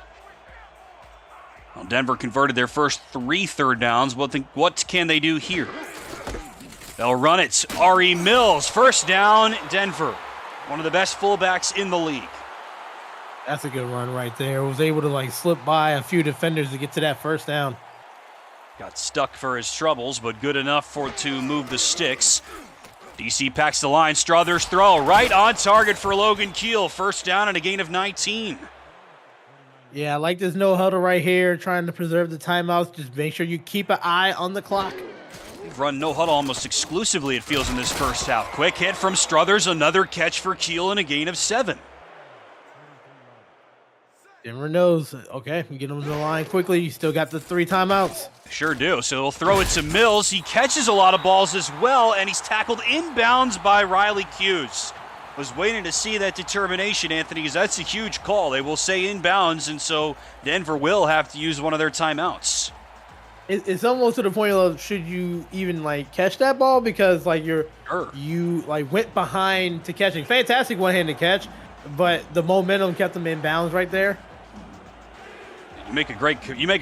Well, Denver converted their first 3 third downs. What can they do here? They'll run it. Ari Mills, first down, Denver. One of the best fullbacks in the league. That's a good run right there. Was able to slip by a few defenders to get to that first down. Got stuck for his troubles, but good enough to move the sticks. DC packs the line. Struthers throw right on target for Logan Keel. First down and a gain of 19. Yeah, I like this no huddle right here, trying to preserve the timeouts. Just make sure you keep an eye on the clock. They've run no huddle almost exclusively, it feels, in this first half. Quick hit from Struthers, another catch for Keel, and a gain of 7. Denver knows, okay, you get them to the line quickly. You still got the 3 timeouts. Sure do. So they'll throw it to Mills. He catches a lot of balls as well, and he's tackled inbounds by Riley Cuse. Was waiting to see that determination, Anthony, because that's a huge call. They will say inbounds, and so Denver will have to use one of their timeouts. It's almost to the point of should you even catch that ball, because you went behind to catching. Fantastic one-handed catch, but the momentum kept them in bounds right there. You make a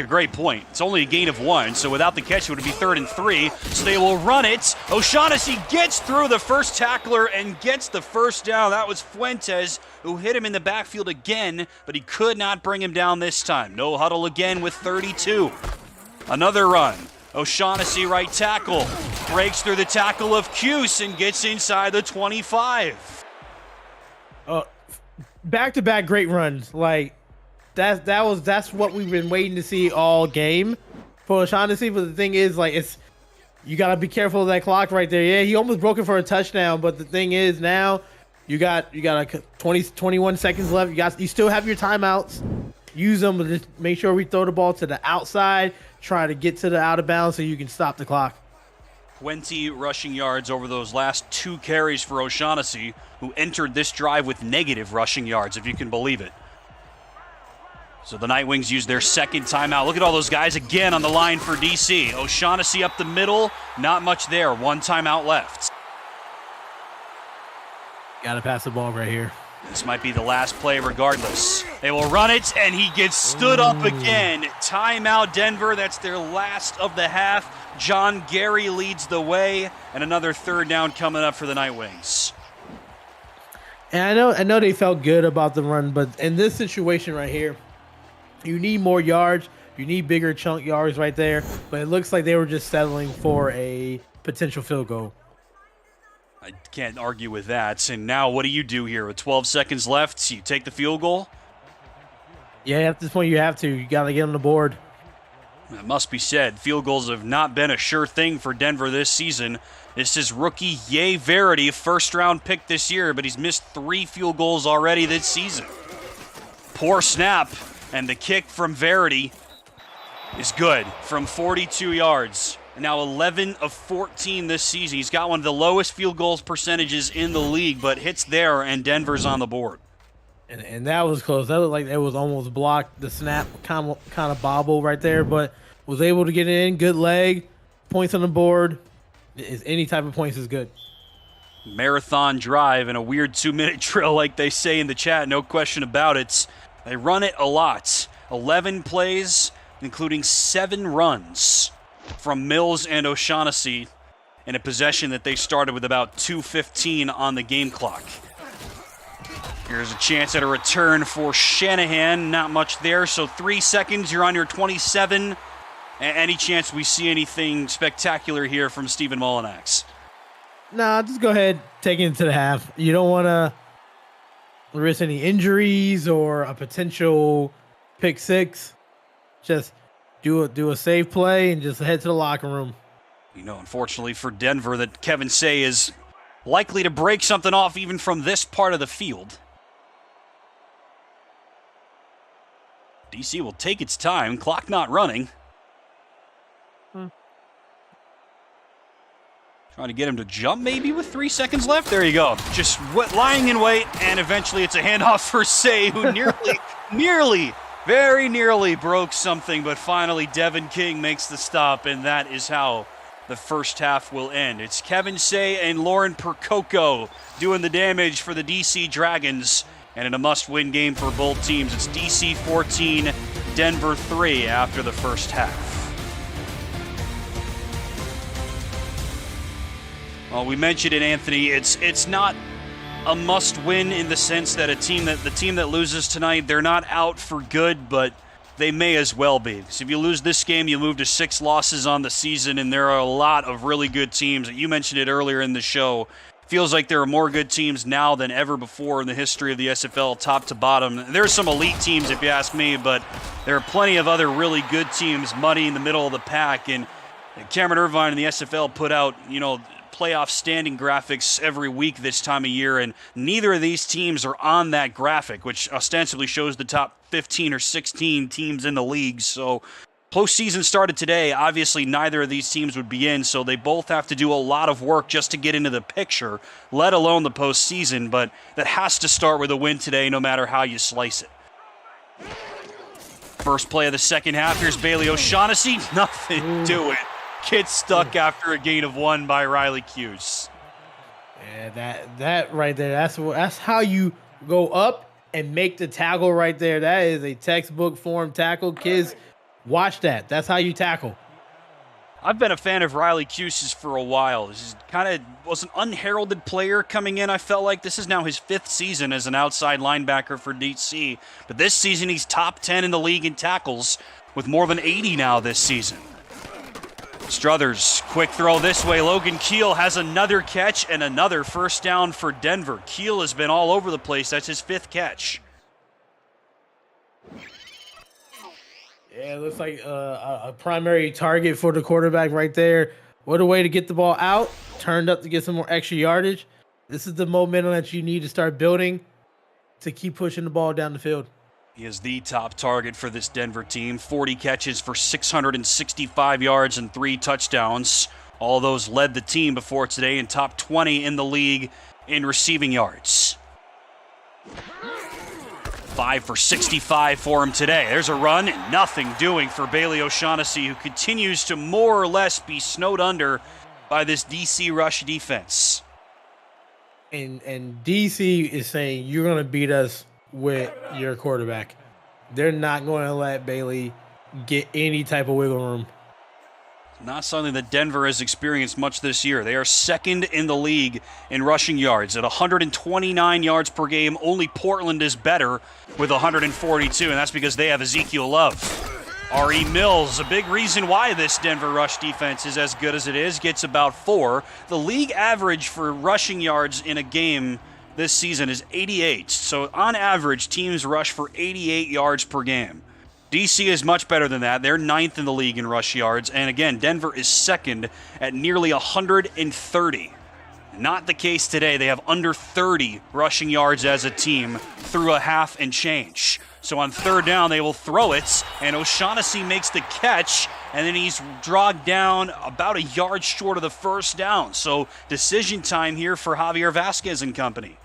great point. It's only a gain of 1, so without the catch, it would be 3rd and 3. So they will run it. O'Shaughnessy gets through the first tackler and gets the first down. That was Fuentes, who hit him in the backfield again, but he could not bring him down this time. No huddle again with 32. Another run. O'Shaughnessy right tackle. Breaks through the tackle of Cuse and gets inside the 25. Back-to-back great runs. That's what we've been waiting to see all game for O'Shaughnessy. But the thing is, you gotta be careful of that clock right there. Yeah, he almost broke it for a touchdown, but the thing is now you got 21 seconds left. You still have your timeouts. Use them, but just make sure we throw the ball to the outside. Try to get to the out of bounds so you can stop the clock. 20 rushing yards over those last 2 carries for O'Shaughnessy, who entered this drive with negative rushing yards, if you can believe it. So the Night Wings use their second timeout. Look at all those guys again on the line for DC. O'Shaughnessy up the middle, not much there. 1 timeout left. Gotta pass the ball right here. This might be the last play regardless. They will run it, and he gets stood up again. Timeout, Denver. That's their last of the half. John Gary leads the way, and another 3rd down coming up for the Night Wings. And I know they felt good about the run, but in this situation right here, you need more yards. You need bigger chunk yards right there. But it looks like they were just settling for a potential field goal. I can't argue with that. And now what do you do here? With 12 seconds left, you take the field goal? Yeah, at this point you have to. You got to get on the board. It must be said, field goals have not been a sure thing for Denver this season. This is rookie Ye Verity, first-round pick this year, but he's missed 3 field goals already this season. Poor snap, and the kick from Verity is good from 42 yards. Now 11 of 14 this season. He's got one of the lowest field goals percentages in the league, but hits there, and Denver's on the board. And that was close. That looked like it was almost blocked. The snap kind of bobbled right there, but was able to get it in. Good leg. Points on the board. Any type of points is good. Marathon drive and a weird 2-minute drill like they say in the chat. No question about it. They run it a lot. 11 plays, including 7 runs from Mills and O'Shaughnessy in a possession that they started with about 2:15 on the game clock. Here's a chance at a return for Shanahan. Not much there, so 3 seconds. You're on your 27. Any chance we see anything spectacular here from Stephen Molinax? Nah, just go ahead, take it into the half. You don't want to risk any injuries or a potential pick 6. Just do a safe play and just head to the locker room. You know, unfortunately for Denver, that Kevin Say is likely to break something off even from this part of the field. DC will take its time. Clock not running. Trying to get him to jump maybe with 3 seconds left. There you go. Just lying in wait, and eventually it's a handoff for Say, who very nearly broke something, but finally Devin King makes the stop, and that is how the first half will end. It's Kevin Say and Lauren Percoco doing the damage for the DC Dragons, and in a must-win game for both teams, it's DC 14, Denver 3 after the first half. Well, we mentioned it, Anthony. It's not a must-win in the sense that the team that loses tonight, they're not out for good, but they may as well be. Because if you lose this game, you move to 6 losses on the season, and there are a lot of really good teams. You mentioned it earlier in the show. Feels like there are more good teams now than ever before in the history of the SFL, top to bottom. There are some elite teams, if you ask me, but there are plenty of other really good teams muddy in the middle of the pack. And Cameron Irvine and the SFL put out, playoff standing graphics every week this time of year, and neither of these teams are on that graphic, which ostensibly shows the top 15 or 16 teams in the league. So postseason started today. Obviously, neither of these teams would be in, so they both have to do a lot of work just to get into the picture, let alone the postseason, but that has to start with a win today, no matter how you slice it. First play of the second half, here's Bailey O'Shaughnessy. Nothing to it. Gets stuck after a gain of 1 by Riley Cuse. Yeah, that right there, that's how you go up and make the tackle right there. That is a textbook form tackle. Kids, watch that. That's how you tackle. I've been a fan of Riley Cuse's for a while. This was an unheralded player coming in. I felt like this is now his 5th season as an outside linebacker for DC. But this season, he's top 10 in the league in tackles with more than 80 now this season. Struthers, quick throw this way. Logan Keel has another catch and another first down for Denver. Keel has been all over the place. That's his 5th catch. Yeah, it looks like a primary target for the quarterback right there. What a way to get the ball out, turned up to get some more extra yardage. This is the momentum that you need to start building to keep pushing the ball down the field. He is the top target for this Denver team. 40 catches for 665 yards and 3 touchdowns. All those led the team before today in top 20 in the league in receiving yards. 5 for 65 for him today. There's a run, and nothing doing for Bailey O'Shaughnessy, who continues to more or less be snowed under by this DC rush defense. And DC is saying, you're going to beat us with your quarterback. They're not going to let Bailey get any type of wiggle room. Not something that Denver has experienced much this year. They are 2nd in the league in rushing yards at 129 yards per game. Only Portland is better with 142, and that's because they have Ezekiel Love. R.E. Mills, a big reason why this Denver rush defense is as good as it is, gets about 4. The league average for rushing yards in a game this season is 88. So on average, teams rush for 88 yards per game. DC is much better than that. They're 9th in the league in rush yards. And again, Denver is 2nd at nearly 130. Not the case today. They have under 30 rushing yards as a team through a half and change. So on 3rd down, they will throw it, and O'Shaughnessy makes the catch, and then he's dragged down about a yard short of the first down. So decision time here for Javier Vasquez and company.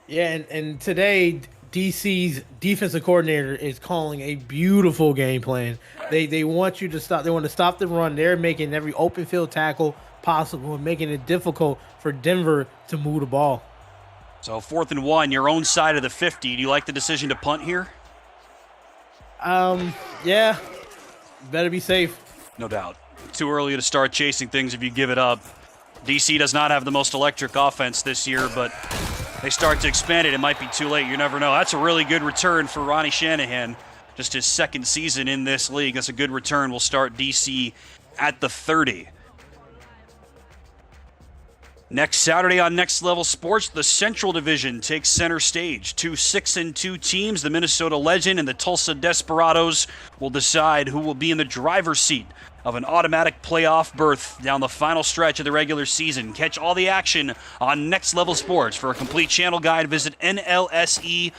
Yeah, and today, DC's defensive coordinator is calling a beautiful game plan. They want you to stop. They want to stop the run. They're making every open field tackle possible and making it difficult for Denver to move the ball. So 4th and 1, your own side of the 50. Do you like the decision to punt here? Yeah. Better be safe. No doubt. Too early to start chasing things if you give it up. DC does not have the most electric offense this year, but they start to expand it. It might be too late. You never know. That's a really good return for Ronnie Shanahan. Just his 2nd season in this league. That's a good return. We'll start DC at the 30. Next Saturday on Next Level Sports, the Central Division takes center stage. 2 6-2 teams, the Minnesota Legend and the Tulsa Desperados, will decide who will be in the driver's seat of an automatic playoff berth down the final stretch of the regular season. Catch all the action on Next Level Sports. For a complete channel guide, visit NLSE.com.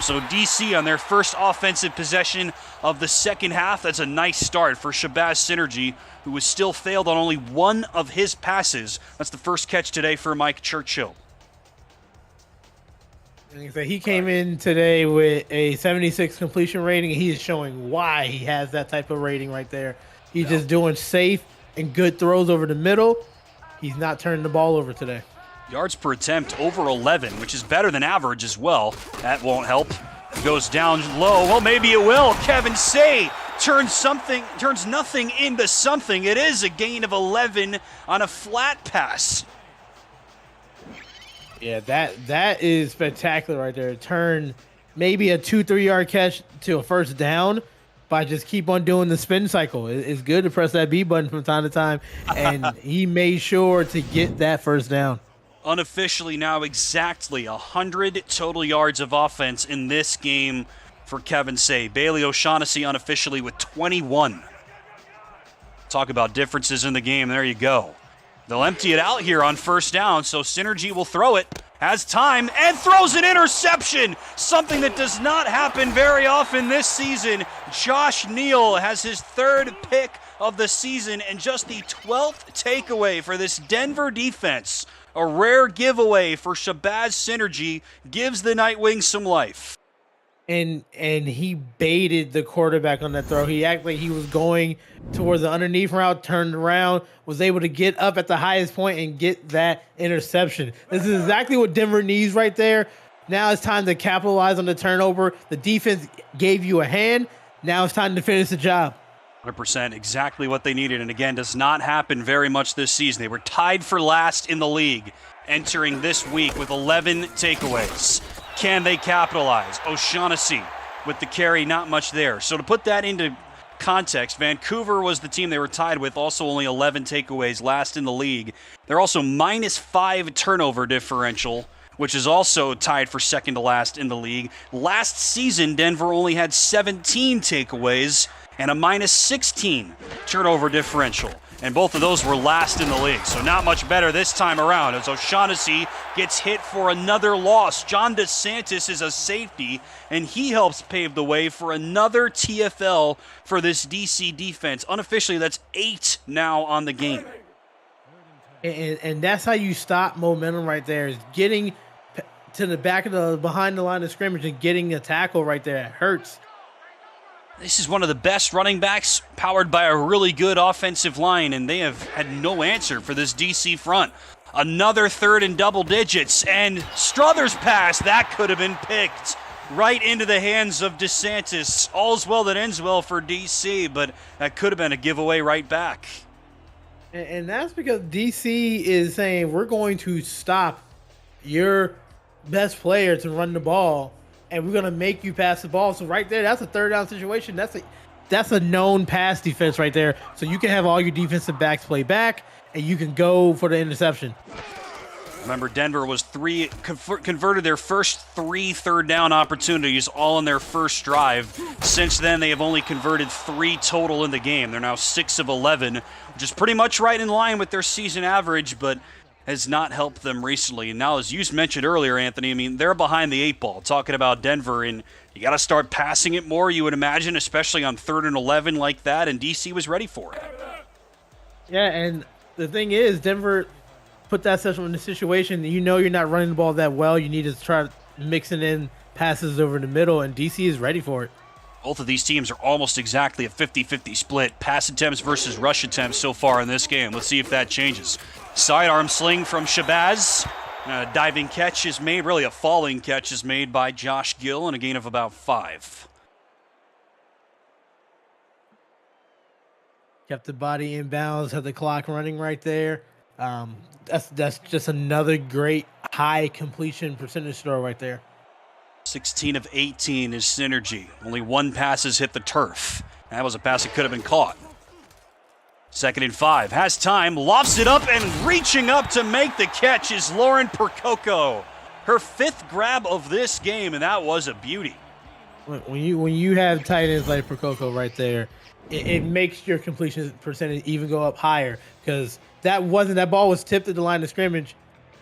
So DC on their first offensive possession of the second half. That's a nice start for Shabazz Synergy, who was still failed on only one of his passes. That's the first catch today for Mike Churchill. He came in today with a 76 completion rating, and he is showing why he has that type of rating right there. He's just doing safe and good throws over the middle. He's not turning the ball over today. Yards per attempt over 11, which is better than average as well. That won't help. Goes down low. Well, maybe it will. Kevin Say turns nothing into something. It is a gain of 11 on a flat pass. Yeah, that is spectacular right there. Turn maybe a 2-3 yard catch to a first down by just keep on doing the spin cycle. It's good to press that B button from time to time, and he made sure to get that first down. Unofficially now exactly 100 total yards of offense in this game for Kevin Say. Bailey O'Shaughnessy unofficially with 21. Talk about differences in the game. There you go. They'll empty it out here on first down, so Synergy will throw it, has time, and throws an interception, something that does not happen very often this season. Josh Neal has his third pick of the season and just the 12th takeaway for this Denver defense. A rare giveaway for Shabazz Synergy gives the Nightwings some life. And he baited the quarterback on that throw. He acted like he was going towards the underneath route, turned around, was able to get up at the highest point and get that interception. This is exactly what Denver needs right there. Now it's time to capitalize on the turnover. The defense gave you a hand. Now it's time to finish the job. 100% exactly what they needed, and again, does not happen very much this season. They were tied for last in the league entering this week with 11 takeaways. Can they capitalize? O'Shaughnessy with the carry, not much there. So to put that into context, Vancouver was the team they were tied with, also only 11 takeaways, last in the league. They're also -5 turnover differential, which is also tied for second to last in the league. Last season, Denver only had 17 takeaways and a -16 turnover differential. And both of those were last in the league, so not much better this time around as O'Shaughnessy gets hit for another loss. John DeSantis is a safety, and he helps pave the way for another TFL for this DC defense. Unofficially, that's 8 now on the game. And that's how you stop momentum right there, is getting to the back of the behind the line of scrimmage and getting a tackle right there. It hurts. This is one of the best running backs powered by a really good offensive line, and they have had no answer for this DC front. Another third and double digits, and Struthers' pass, that could have been picked right into the hands of DeSantis. All's well that ends well for DC, but that could have been a giveaway right back. And that's because DC is saying, we're going to stop your best player to run the ball, and we're going to make you pass the ball. So right there, that's a third down situation. That's a known pass defense right there. So you can have all your defensive backs play back, and you can go for the interception. Remember, Denver was converted their first 3 third down opportunities all in their first drive. Since then, they have only converted 3 total in the game. They're now 6 of 11, which is pretty much right in line with their season average, but has not helped them recently. And now, as you mentioned earlier, Anthony, I mean, they're behind the 8 ball, talking about Denver, and you got to start passing it more, you would imagine, especially on 3rd and 11 like that, and DC was ready for it. Yeah, and the thing is, Denver put that in the situation, you know you're not running the ball that well. You need to try mixing in passes over the middle, and DC is ready for it. Both of these teams are almost exactly a 50-50 split. Pass attempts versus rush attempts so far in this game. Let's see if that changes. Sidearm sling from Shabazz. A diving catch is made, really a falling catch is made by Josh Gill, and a gain of about 5. Kept the body in bounds, had the clock running right there. That's just another great high completion percentage throw right there. 16 of 18 is Synergy. Only 1 pass has hit the turf. That was a pass that could have been caught. 2nd and 5. Has time, lofts it up, and reaching up to make the catch is Lauren Percoco. Her 5th grab of this game, and that was a beauty. When you have tight ends like Percoco right there, it makes your completion percentage even go up higher, because that ball was tipped at the line of scrimmage.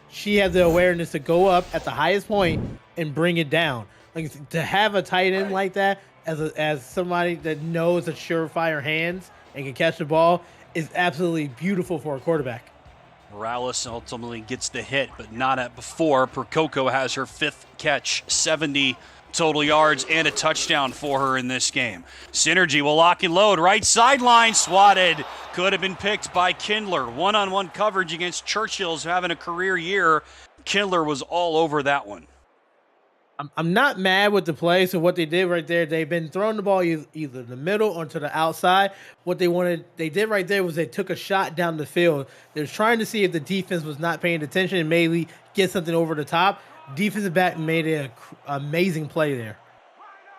She had the awareness to go up at the highest point and bring it down. Like, to have a tight end like that as somebody that knows the surefire hands and can catch the ball is absolutely beautiful for a quarterback. Morales ultimately gets the hit, but not at before. Percoco has her 5th catch, 70 total yards, and a touchdown for her in this game. Synergy will lock and load. Right sideline, swatted. Could have been picked by Kindler. One-on-one coverage against Churchill's having a career year. Kindler was all over that one. I'm not mad with the play. So what they did right there, they've been throwing the ball either the middle or to the outside. What they did right there was they took a shot down the field. They're trying to see if the defense was not paying attention and maybe get something over the top. Defensive back made an amazing play there.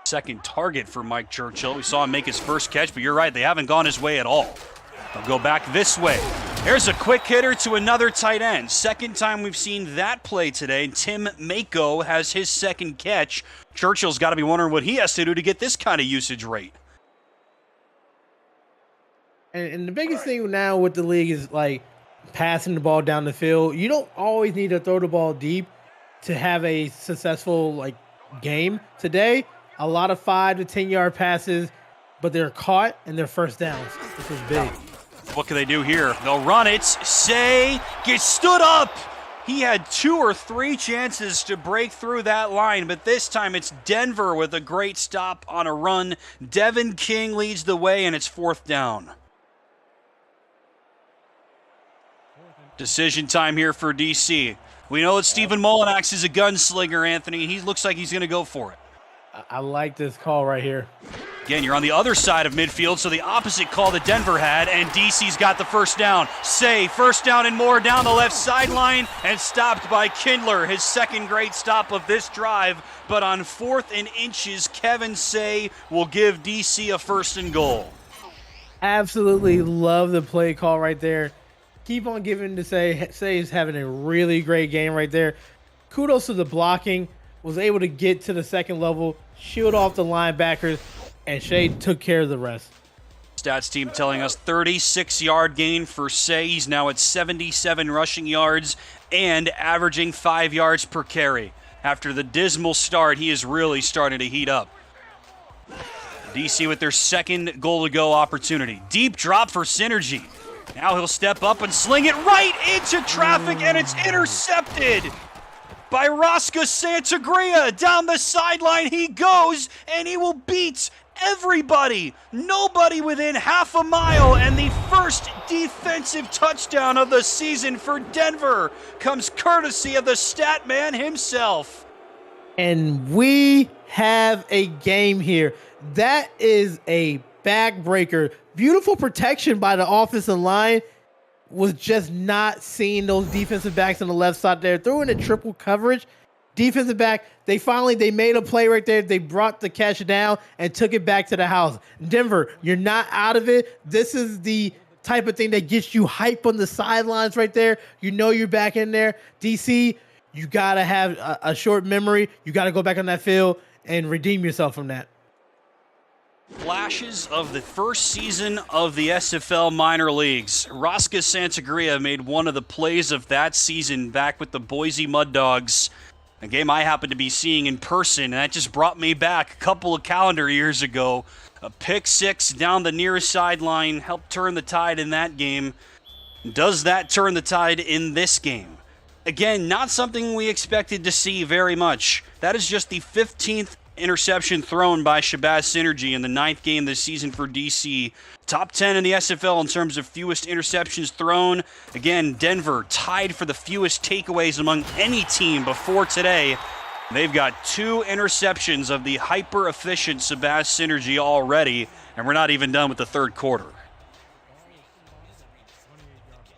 Second target for Mike Churchill. We saw him make his first catch, but you're right, they haven't gone his way at all. They'll go back this way. Here's a quick hitter to another tight end. Second time we've seen that play today. Tim Mako has his 2nd catch. Churchill's got to be wondering what he has to do to get this kind of usage rate. And the biggest thing now with the league is like passing the ball down the field. You don't always need to throw the ball deep to have a successful game. Today, a lot of 5 to 10 yard passes, but they're caught and they're first downs, which is big. What can they do here? They'll run it. Say gets stood up. He had 2 or 3 chances to break through that line, but this time it's Denver with a great stop on a run. Devin King leads the way, and it's 4th down. Decision time here for DC. We know that Stephen Molinax is a gunslinger, Anthony. He looks like he's going to go for it. I like this call right here. Again, you're on the other side of midfield, so the opposite call that Denver had, and DC's got the first down. Say, first down and more down the left sideline, and stopped by Kindler, his 2nd great stop of this drive. But on 4th and inches, Kevin Say will give DC a 1st and goal. Absolutely love the play call right there. Keep on giving to Say. Say is having a really great game right there. Kudos to the blocking. Was able to get to the 2nd level, shield off the linebackers, and Shea took care of the rest. Stats team telling us 36-yard gain for Say. He's now at 77 rushing yards and averaging 5 yards per carry. After the dismal start, he is really starting to heat up. DC with their 2nd goal-to-go opportunity. Deep drop for Synergy. Now he'll step up and sling it right into traffic, and it's intercepted by Rosca Santagria. Down the sideline he goes, and he will beat everybody. Nobody within half a mile, and the first defensive touchdown of the season for Denver comes courtesy of the stat man himself. And we have a game here. That is a backbreaker. Beautiful protection by the offensive line. Was just not seeing those defensive backs on the left side there. Threw in a triple coverage. Defensive back, they made a play right there. They brought the catch down and took it back to the house. Denver, you're not out of it. This is the type of thing that gets you hype on the sidelines right there. You know you're back in there. DC, you got to have a short memory. You got to go back on that field and redeem yourself from that. Flashes of the first season of the SFL minor leagues. Rosca Santagria made one of the plays of that season back with the Boise Mud Dogs, a game I happened to be seeing in person, and that just brought me back a couple of calendar years ago. A pick 6 down the near sideline helped turn the tide in that game. Does that turn the tide in this game? Again, not something we expected to see very much. That is just the 15th interception thrown by Shabazz Synergy in the 9th game this season for DC. Top 10 in the SFL in terms of fewest interceptions thrown. Again, Denver tied for the fewest takeaways among any team before today. They've got 2 interceptions of the hyper-efficient Shabazz Synergy already, and we're not even done with the 3rd quarter.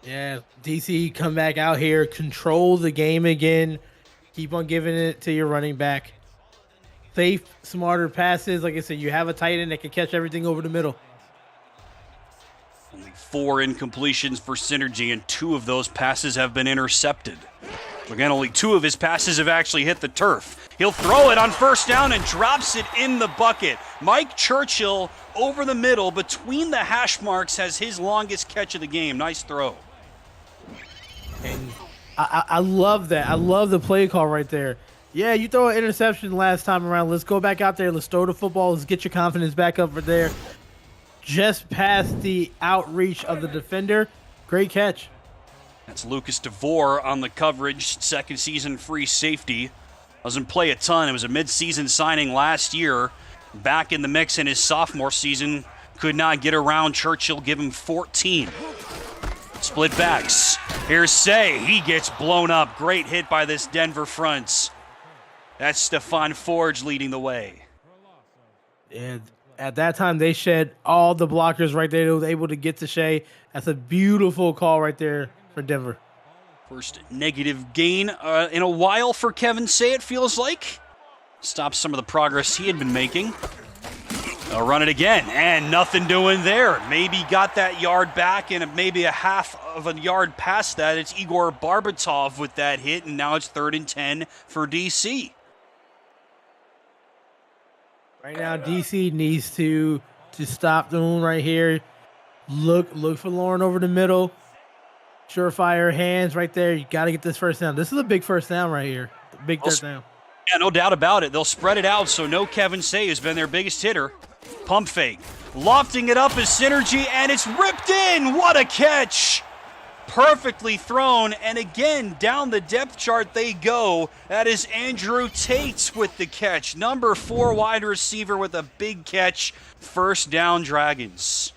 Yeah, DC come back out here, control the game again. Keep on giving it to your running back. Safe, smarter passes. Like I said, you have a tight end that can catch everything over the middle. Only 4 incompletions for Synergy, and 2 of those passes have been intercepted. Again, only 2 of his passes have actually hit the turf. He'll throw it on first down and drops it in the bucket. Mike Churchill over the middle between the hash marks has his longest catch of the game. Nice throw. And I love that. I love the play call right there. Yeah, you throw an interception last time around. Let's go back out there. Let's throw the football. Let's get your confidence back over there. Just past the outreach of the defender. Great catch. That's Lucas DeVore on the coverage. Second season free safety. Doesn't play a ton. It was a mid-season signing last year. Back in the mix in his sophomore season. Could not get around Churchill. Give him 14. Split backs. Here's Say. He gets blown up. Great hit by this Denver front. That's Stefan Forge leading the way. And at that time, they shed all the blockers right there. They was able to get to Shea. That's a beautiful call right there for Denver. First negative gain in a while for Kevin Say, it feels like. Stops some of the progress he had been making. They'll run it again, and nothing doing there. Maybe got that yard back, and maybe a half of a yard past that. It's Igor Barbatov with that hit, and now it's 3rd and 10 for DC. Right now, DC needs to stop doing right here. Look for Lauren over the middle. Surefire hands right there. You got to get this first down. This is a big first down right here. Big third down. Yeah, no doubt about it. They'll spread it out, so no Kevin Say has been their biggest hitter. Pump fake. Lofting it up is Synergy, and it's ripped in. What a catch. Perfectly thrown, and again, down the depth chart they go. That is Andrew Tate with the catch. Number 4 wide receiver with a big catch. First down, Dragons.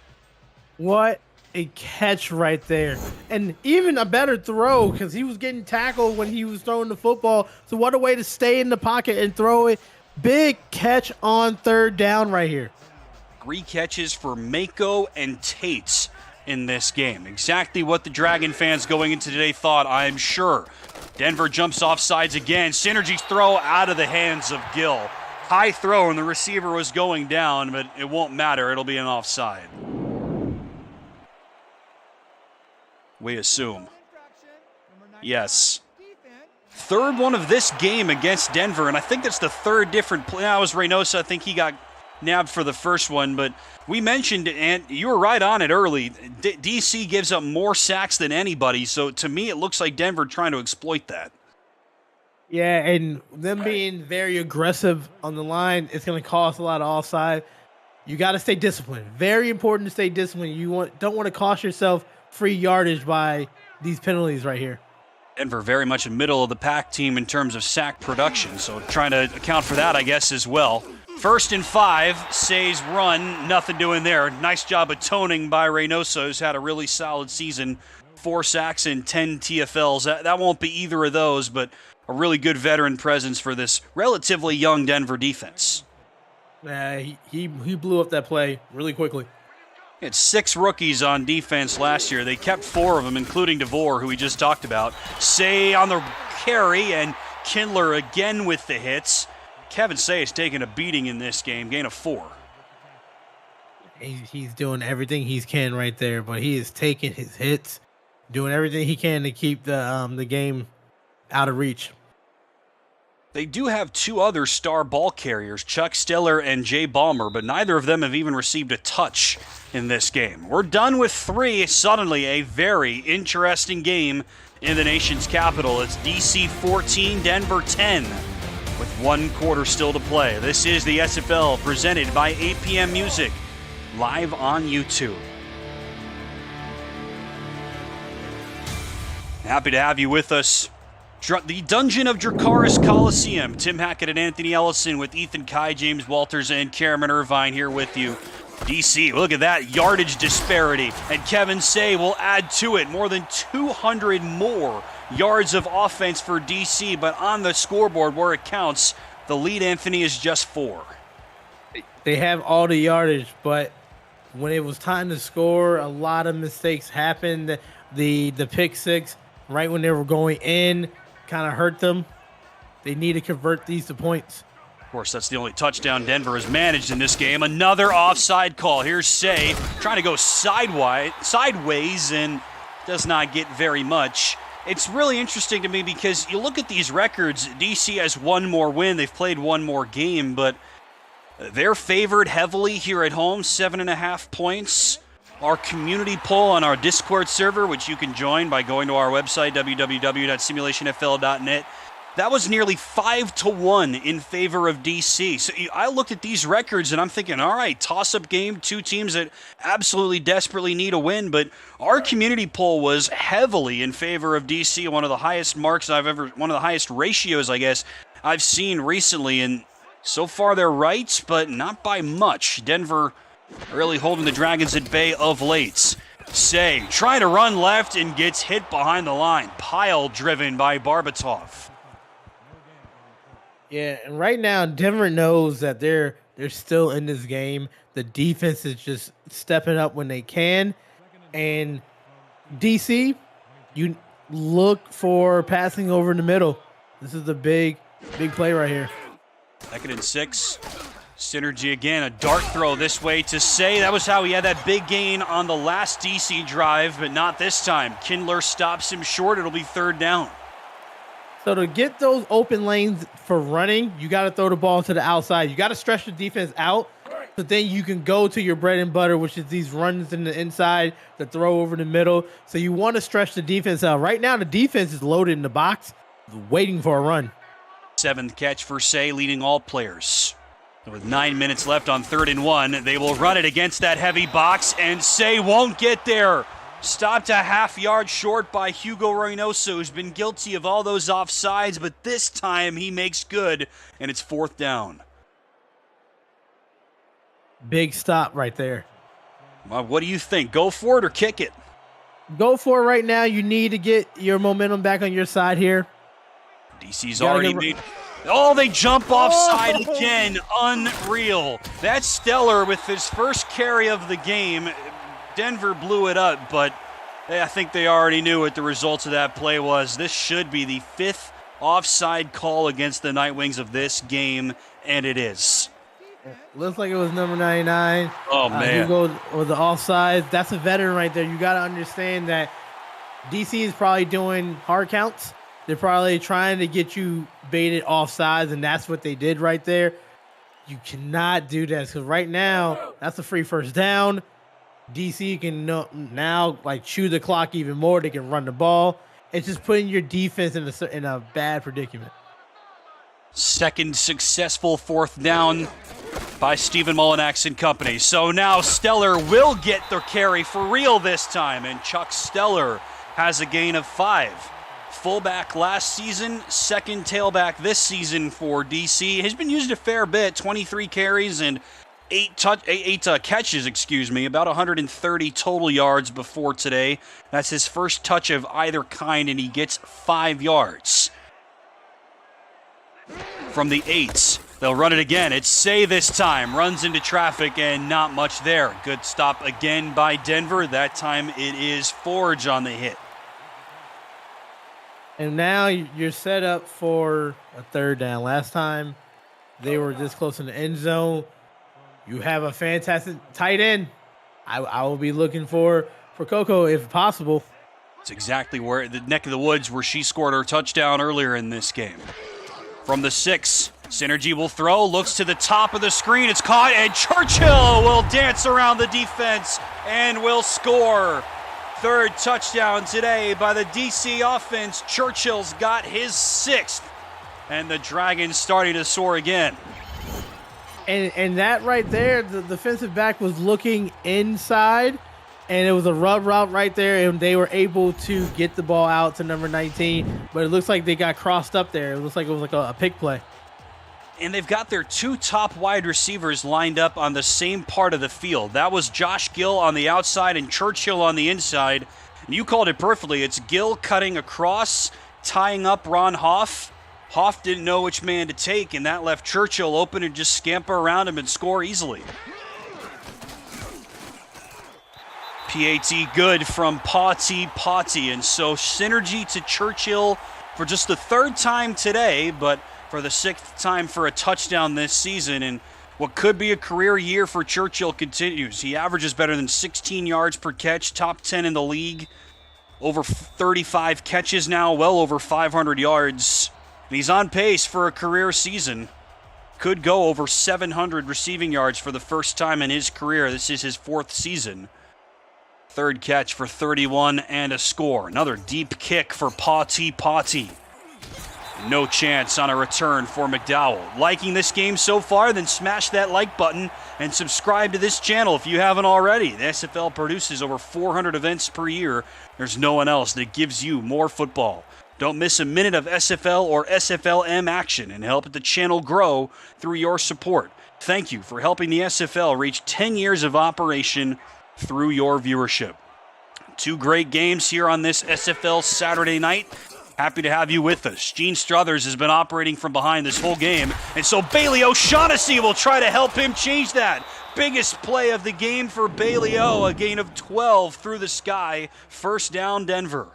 What a catch right there. And even a better throw because he was getting tackled when he was throwing the football. So what a way to stay in the pocket and throw it. Big catch on 3rd down right here. 3 catches for Mako and Tate in this game. Exactly what the Dragon fans going into today thought, I'm sure. Denver jumps off sides again. Synergy's throw out of the hands of Gill. High throw, and the receiver was going down, but it won't matter. It'll be an offside. We assume. Yes. 3rd one of this game against Denver, and I think that's the 3rd different play. Now, it was Reynosa. I think he got nabbed for the first one, but we mentioned, and you were right on it early, DC gives up more sacks than anybody, so to me it looks like Denver trying to exploit that. Yeah, and them being very aggressive on the line, it's going to cost a lot of offside. You got to stay disciplined. Very important to stay disciplined. You don't want to cost yourself free yardage by these penalties right here. Denver very much a middle of the pack team in terms of sack production, so trying to account for that, I guess, as well. 1st and 5, Say's run, nothing doing there. Nice job of toning by Reynosa, who's had a really solid season. 4 sacks and 10 TFLs. That won't be either of those, but a really good veteran presence for this relatively young Denver defense. He blew up that play really quickly. He had 6 rookies on defense last year. They kept 4 of them, including DeVore, who we just talked about. Say on the carry, and Kindler again with the hits. Kevin Say is taking a beating in this game, gain of 4. He's doing everything he can right there, but he is taking his hits, doing everything he can to keep the game out of reach. They do have 2 other star ball carriers, Chuck Stiller and Jay Ballmer, but neither of them have even received a touch in this game. We're done with 3. Suddenly a very interesting game in the nation's capital. It's DC 14, Denver 10. With 1 quarter still to play. This is the SFL presented by APM Music, live on YouTube. Happy to have you with us. The Dungeon of Dracarys Coliseum. Tim Hackett and Anthony Ellison with Ethan Kai, James Walters, and Cameron Irvine here with you. DC, look at that yardage disparity. And Kevin Say will add to it more than 200 more yards of offense for DC, but on the scoreboard where it counts, the lead, Anthony, is just 4. They have all the yardage, but when it was time to score, a lot of mistakes happened. The pick 6, right when they were going in, kind of hurt them. They need to convert these to points. Of course, that's the only touchdown Denver has managed in this game. Another offside call. Here's Say trying to go sideways and does not get very much. It's really interesting to me because you look at these records, DC has one more win, they've played one more game, but they're favored heavily here at home, 7.5 points. Our community poll on our Discord server, which you can join by going to our website, www.simulationfl.net, that was nearly 5-1 in favor of DC. So I looked at these records and I'm thinking, all right, toss-up game, two teams that absolutely desperately need a win. But our community poll was heavily in favor of DC, one of the highest marks one of the highest ratios, I guess, I've seen recently. And so far they're right, but not by much. Denver really holding the Dragons at bay of late. Say, trying to run left and gets hit behind the line. Pile driven by Barbatov. Yeah, and right now Denver knows that they're still in this game. The defense is just stepping up when they can. And DC, you look for passing over in the middle. This is the big play right here. 2nd and 6. Synergy again, a dart throw this way to Say. That was how he had that big gain on the last DC drive, but not this time. Kindler stops him short. It'll be 3rd down. So to get those open lanes for running, you got to throw the ball to the outside. You got to stretch the defense out, so then you can go to your bread and butter, which is these runs in the inside, the throw over the middle. So you want to stretch the defense out. Right now, the defense is loaded in the box, waiting for a run. 7th catch for Say, leading all players. With 9 minutes left on 3rd and 1, they will run it against that heavy box, and Say won't get there. Stopped a half yard short by Hugo Reynoso, who's been guilty of all those offsides, but this time he makes good, and it's 4th down. Big stop right there. Well, what do you think? Go for it or kick it? Go for it right now. You need to get your momentum back on your side here. DC's already made... Oh, they jump offside again. Unreal. That's Stellar with his first carry of the game. Denver blew it up, but I think they already knew what the results of that play was. This should be the 5th offside call against the Nightwings of this game, and it is. Looks like it was number 99. Oh, man. Hugo with the offside. That's a veteran right there. You got to understand that DC is probably doing hard counts. They're probably trying to get you baited offsides, and that's what they did right there. You cannot do that because right now, that's a free 1st down. DC can now chew the clock even more. They can run the ball. It's just putting your defense in a bad predicament. 2nd successful 4th down by Stephen Mullinax and company. So now Stellar will get the carry for real this time, and Chuck Stellar has a gain of 5. Fullback last season, 2nd tailback this season for DC. Has been used a fair bit, 23 carries and 8 catches, about 130 total yards before today. That's his first touch of either kind, and he gets 5 yards. From the 8, they'll run it again. It's Say this time. Runs into traffic and not much there. Good stop again by Denver. That time it is Forge on the hit. And now you're set up for a 3rd down. Last time they were this close in the end zone. You have a fantastic tight end. I will be looking for Coco if possible. It's exactly where the neck of the woods where she scored her touchdown earlier in this game. From the 6, Synergy will throw, looks to the top of the screen. It's caught, and Churchill will dance around the defense and will score. 3rd touchdown today by the DC offense. Churchill's got his 6th, and the Dragons starting to soar again. And that right there, the defensive back was looking inside, and it was a rub route right there, and they were able to get the ball out to number 19, but it looks like they got crossed up there. It looks like it was like a pick play. And they've got their 2 top wide receivers lined up on the same part of the field. That was Josh Gill on the outside and Churchill on the inside. And you called it perfectly. It's Gill cutting across, tying up Ron Hoff. Hoff didn't know which man to take, and that left Churchill open and just scamper around him and score easily. PAT good from Potty. And so Synergy to Churchill for just the 3rd time today, but for the 6th time for a touchdown this season. And what could be a career year for Churchill continues. He averages better than 16 yards per catch, top 10 in the league. over 35 catches now, well over 500 yards. And he's on pace for a career season. Could go over 700 receiving yards for the first time in his career. This is his 4th season. 3rd catch for 31 and a score. Another deep kick for Potty. No chance on a return for McDowell. Liking this game so far? Then smash that like button and subscribe to this channel if you haven't already. The SFL produces over 400 events per year. There's no one else that gives you more football. Don't miss a minute of SFL or SFLM action and help the channel grow through your support. Thank you for helping the SFL reach 10 years of operation through your viewership. 2 great games here on this SFL Saturday night. Happy to have you with us. Gene Struthers has been operating from behind this whole game, and so Bailey O'Shaughnessy will try to help him change that. Biggest play of the game for Bailey O, a gain of 12 through the sky. First down, Denver.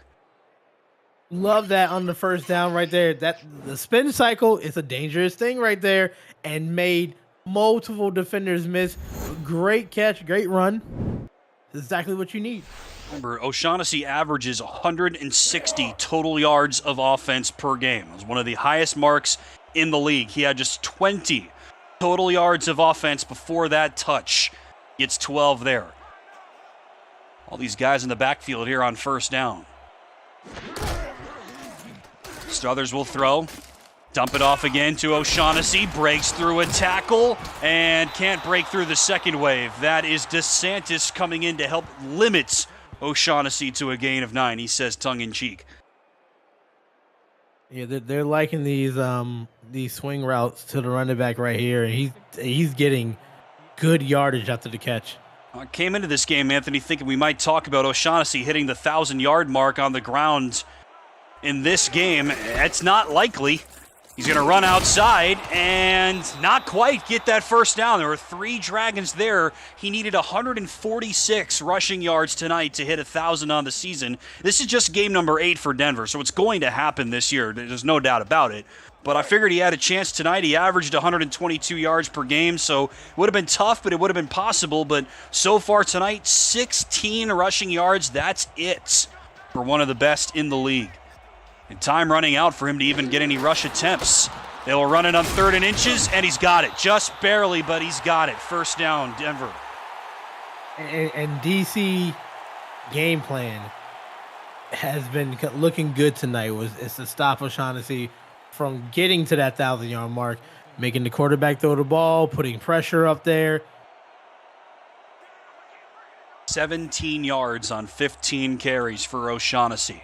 Love that on the first down right there. That the spin cycle is a dangerous thing right there, and made multiple defenders miss. Great catch, great run. That's exactly what you need. Remember, O'Shaughnessy averages 160 total yards of offense per game. It was one of the highest marks in the league. He had just 20 total yards of offense before that touch. Gets 12 there. All these guys in the backfield here on first down. Struthers will throw. Dump it off again to O'Shaughnessy. Breaks through a tackle and can't break through the second wave. That is DeSantis coming in to help limit O'Shaughnessy to a gain of 9, he says tongue-in-cheek. Yeah, they're liking these swing routes to the running back right here, and he's getting good yardage after the catch. I came into this game, Anthony, thinking we might talk about O'Shaughnessy hitting the 1,000-yard mark on the ground in this game. That's not likely. He's going to run outside and not quite get that first down. There were 3 Dragons there. He needed 146 rushing yards tonight to hit 1,000 on the season. This is just game number 8 for Denver, so it's going to happen this year. There's no doubt about it. But I figured he had a chance tonight. He averaged 122 yards per game, so it would have been tough, but it would have been possible. But so far tonight, 16 rushing yards. That's it for one of the best in the league. And time running out for him to even get any rush attempts. They will run it on 3rd and inches, and he's got it. Just barely, but he's got it. First down, Denver. And DC game plan has been looking good tonight. It's to stop O'Shaughnessy from getting to that 1,000-yard mark, making the quarterback throw the ball, putting pressure up there. 17 yards on 15 carries for O'Shaughnessy.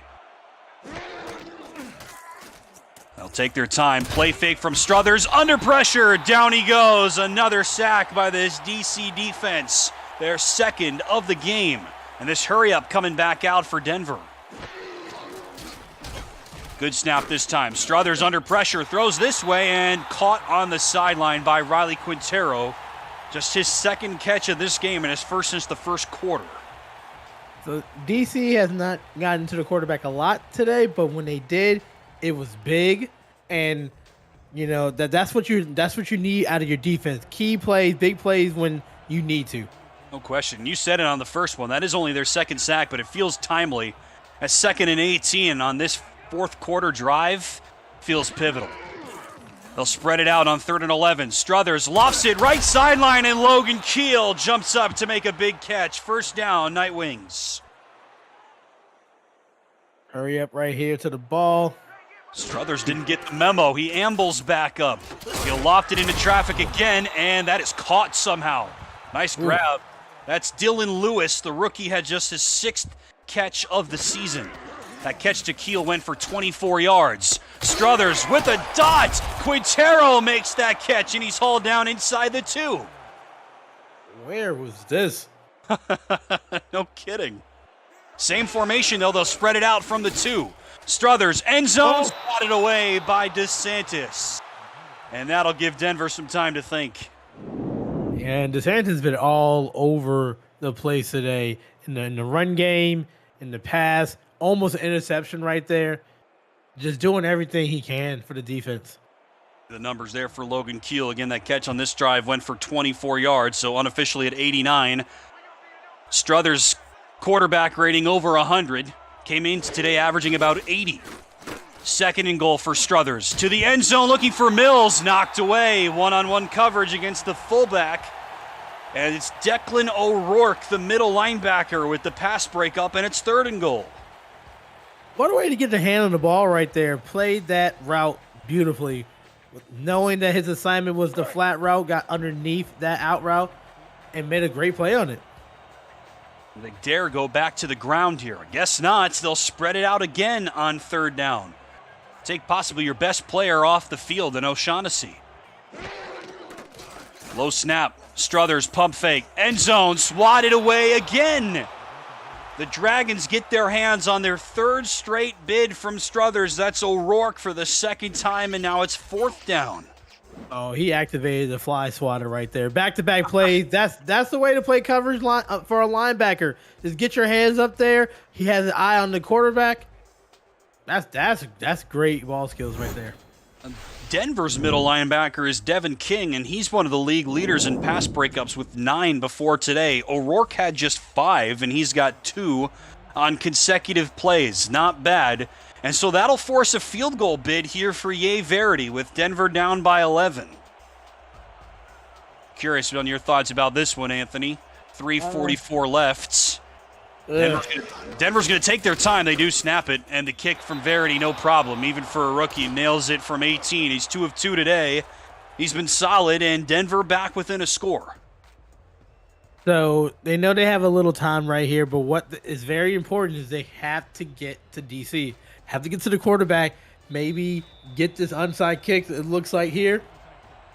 They'll take their time. Play fake from Struthers. Under pressure. Down he goes. Another sack by this DC defense. Their 2nd of the game. And this hurry-up coming back out for Denver. Good snap this time. Struthers under pressure. Throws this way and caught on the sideline by Riley Quintero. Just his 2nd catch of this game and his first since the first quarter. So DC has not gotten to the quarterback a lot today, but when they did, it was big, and you know that's what you need out of your defense. Key plays, big plays when you need to. No question. You said it on the first one. That is only their 2nd sack, but it feels timely. As 2nd and 18 on this 4th quarter drive feels pivotal. They'll spread it out on 3rd and 11. Struthers lofts it right sideline, and Logan Keel jumps up to make a big catch. First down, Night Wings. Hurry up right here to the ball. Struthers didn't get the memo. He ambles back up. He'll loft it into traffic again, and that is caught somehow. Nice grab. That's Dylan Lewis. The rookie had just his 6th catch of the season. That catch to Keel went for 24 yards. Struthers with a dot. Quintero makes that catch, and he's hauled down inside the 2. Where was this? No kidding. Same formation, though. They'll spread it out from the 2. Struthers, end zone, spotted away by DeSantis. And that'll give Denver some time to think. And DeSantis has been all over the place today in the run game, in the pass, almost an interception right there. Just doing everything he can for the defense. The numbers there for Logan Keel. Again, that catch on this drive went for 24 yards, so unofficially at 89. Struthers' quarterback rating over 100. Came in today averaging about 80. Second and goal for Struthers. To the end zone looking for Mills. Knocked away. One-on-one coverage against the fullback. And it's Declan O'Rourke, the middle linebacker, with the pass breakup, and it's third and goal. What a way to get the hand on the ball right there. Played that route beautifully. Knowing that his assignment was the flat route, got underneath that out route and made a great play on it. They dare go back to the ground here. I guess not. They'll spread it out again on third down. Take possibly your best player off the field in O'Shaughnessy. Low snap. Struthers pump fake. End zone swatted away again. The Dragons get their hands on their third straight bid from Struthers. That's O'Rourke for the second time, and now it's fourth down. Oh, he activated the fly swatter right there. Back-to-back plays. That's the way to play coverage for a linebacker. Just get your hands up there. He has an eye on the quarterback. That's great ball skills right there. Denver's middle linebacker is Devin King, and he's one of the league leaders in pass breakups with 9 before today. O'Rourke had just 5, and he's got 2 on consecutive plays. Not bad. And so that'll force a field goal bid here for Ye Verity with Denver down by 11. Curious on your thoughts about this one, Anthony. 3:44 left. Denver's going to take their time. They do snap it, and the kick from Verity, no problem. Even for a rookie, nails it from 18. He's 2 of 2 today. He's been solid, and Denver back within a score. So they know they have a little time right here, but what is very important is they have to get to DC. Have to get to the quarterback, maybe get this onside kick, it looks like here.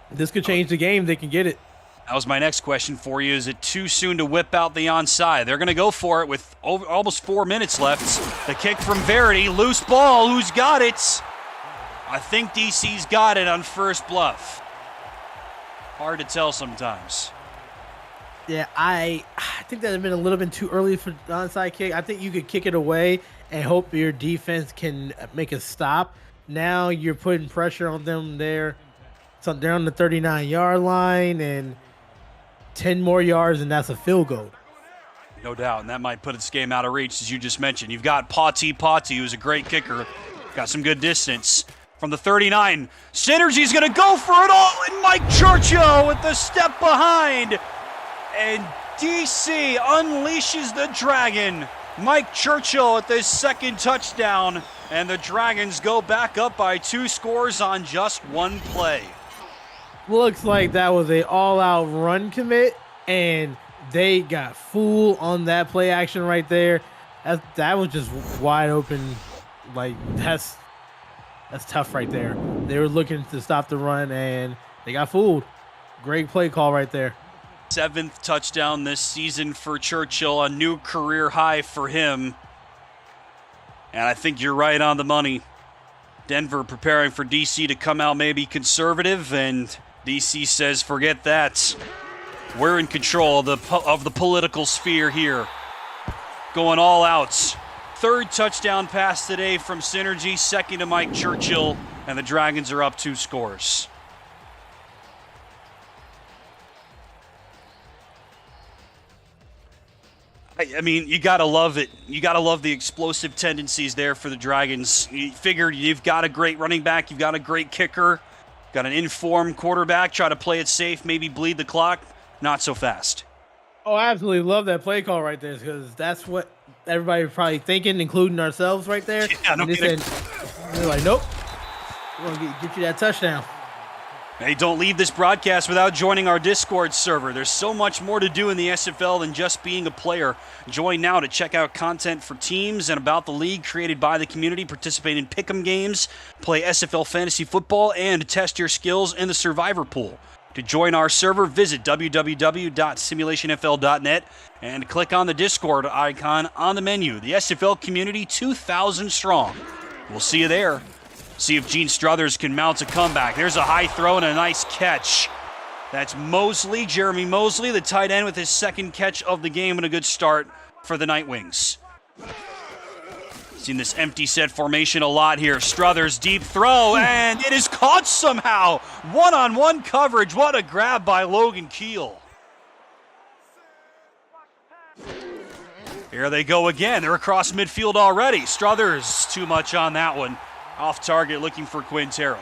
This could change the game. They can get it. That was my next question for you. Is it too soon to whip out the onside? They're going to go for it with almost 4 minutes left. The kick from Verity. Loose ball. Who's got it? I think DC's got it on first bluff. Hard to tell sometimes. Yeah, I think that would have been a little bit too early for the onside kick. I think you could kick it away and hope your defense can make a stop. Now you're putting pressure on them there. So they're on the 39-yard line, and 10 more yards, and that's a field goal. No doubt, and that might put this game out of reach, as you just mentioned. You've got Pati, who's a great kicker. Got some good distance. From the 39, Synergy's going to go for it all, and Mike Churchill with the step behind. And DC unleashes the Dragon. Mike Churchill at this second touchdown, and the Dragons go back up by 2 scores on just 1 play. Looks like that was a all-out run commit, and they got fooled on that play action right there. That was just wide open. Like, that's tough right there. They were looking to stop the run, and they got fooled. Great play call right there. 7th touchdown this season for Churchill, a new career high for him. And I think you're right on the money. Denver preparing for DC to come out maybe conservative, and DC says, forget that. We're in control of the political sphere here. Going all out. 3rd touchdown pass today from Synergy, 2nd to Mike Churchill, and the Dragons are up 2 scores. I mean, you got to love it. You got to love the explosive tendencies there for the Dragons. You figured you've got a great running back, you've got a great kicker, got an informed quarterback, try to play it safe, maybe bleed the clock. Not so fast. Oh, I absolutely love that play call right there, because that's what everybody was probably thinking, including ourselves right there. Yeah, no kidding. They're like, nope, we're going to get you that touchdown. Hey, don't leave this broadcast without joining our Discord server. There's so much more to do in the SFL than just being a player. Join now to check out content for teams and about the league created by the community, participate in pick'em games, play SFL fantasy football, and test your skills in the survivor pool. To join our server, visit www.simulationfl.net and click on the Discord icon on the menu. The SFL community, 2,000 strong. We'll see you there. See if Gene Struthers can mount a comeback. There's a high throw and a nice catch. That's Mosley, Jeremy Mosley, the tight end with his 2nd catch of the game and a good start for the Nightwings. Seen this empty set formation a lot here. Struthers, deep throw, and it is caught somehow. One-on-one coverage. What a grab by Logan Keel. Here they go again. They're across midfield already. Struthers, too much on that one. Off target, looking for Quintero.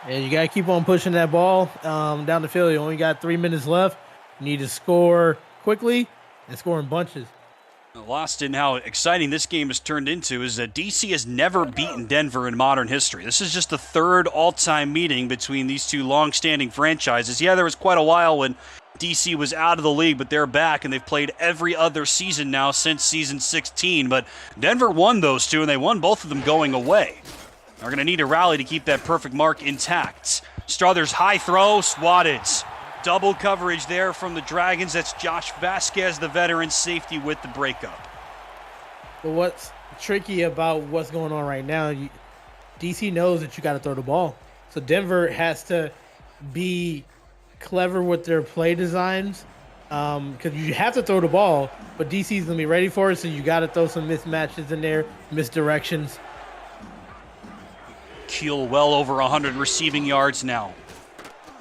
Yeah, you got to keep on pushing that ball down the field. You only got 3 minutes left. You need to score quickly and score in bunches. Lost in how exciting this game has turned into is that DC has never beaten Denver in modern history. This is just the third all-time meeting between these two long-standing franchises. Yeah, there was quite a while when DC was out of the league, but they're back, and they've played every other season now since season 16. But Denver won those two, and they won both of them going away. They're going to need a rally to keep that perfect mark intact. Struthers high throw, swatted. Double coverage there from the Dragons. That's Josh Vasquez, the veteran safety, with the breakup. But what's tricky about what's going on right now, DC knows that you got to throw the ball. So Denver has to be clever with their play designs because you have to throw the ball, but DC's going to be ready for it, so you got to throw some mismatches in there, misdirections. Keel well over 100 receiving yards now.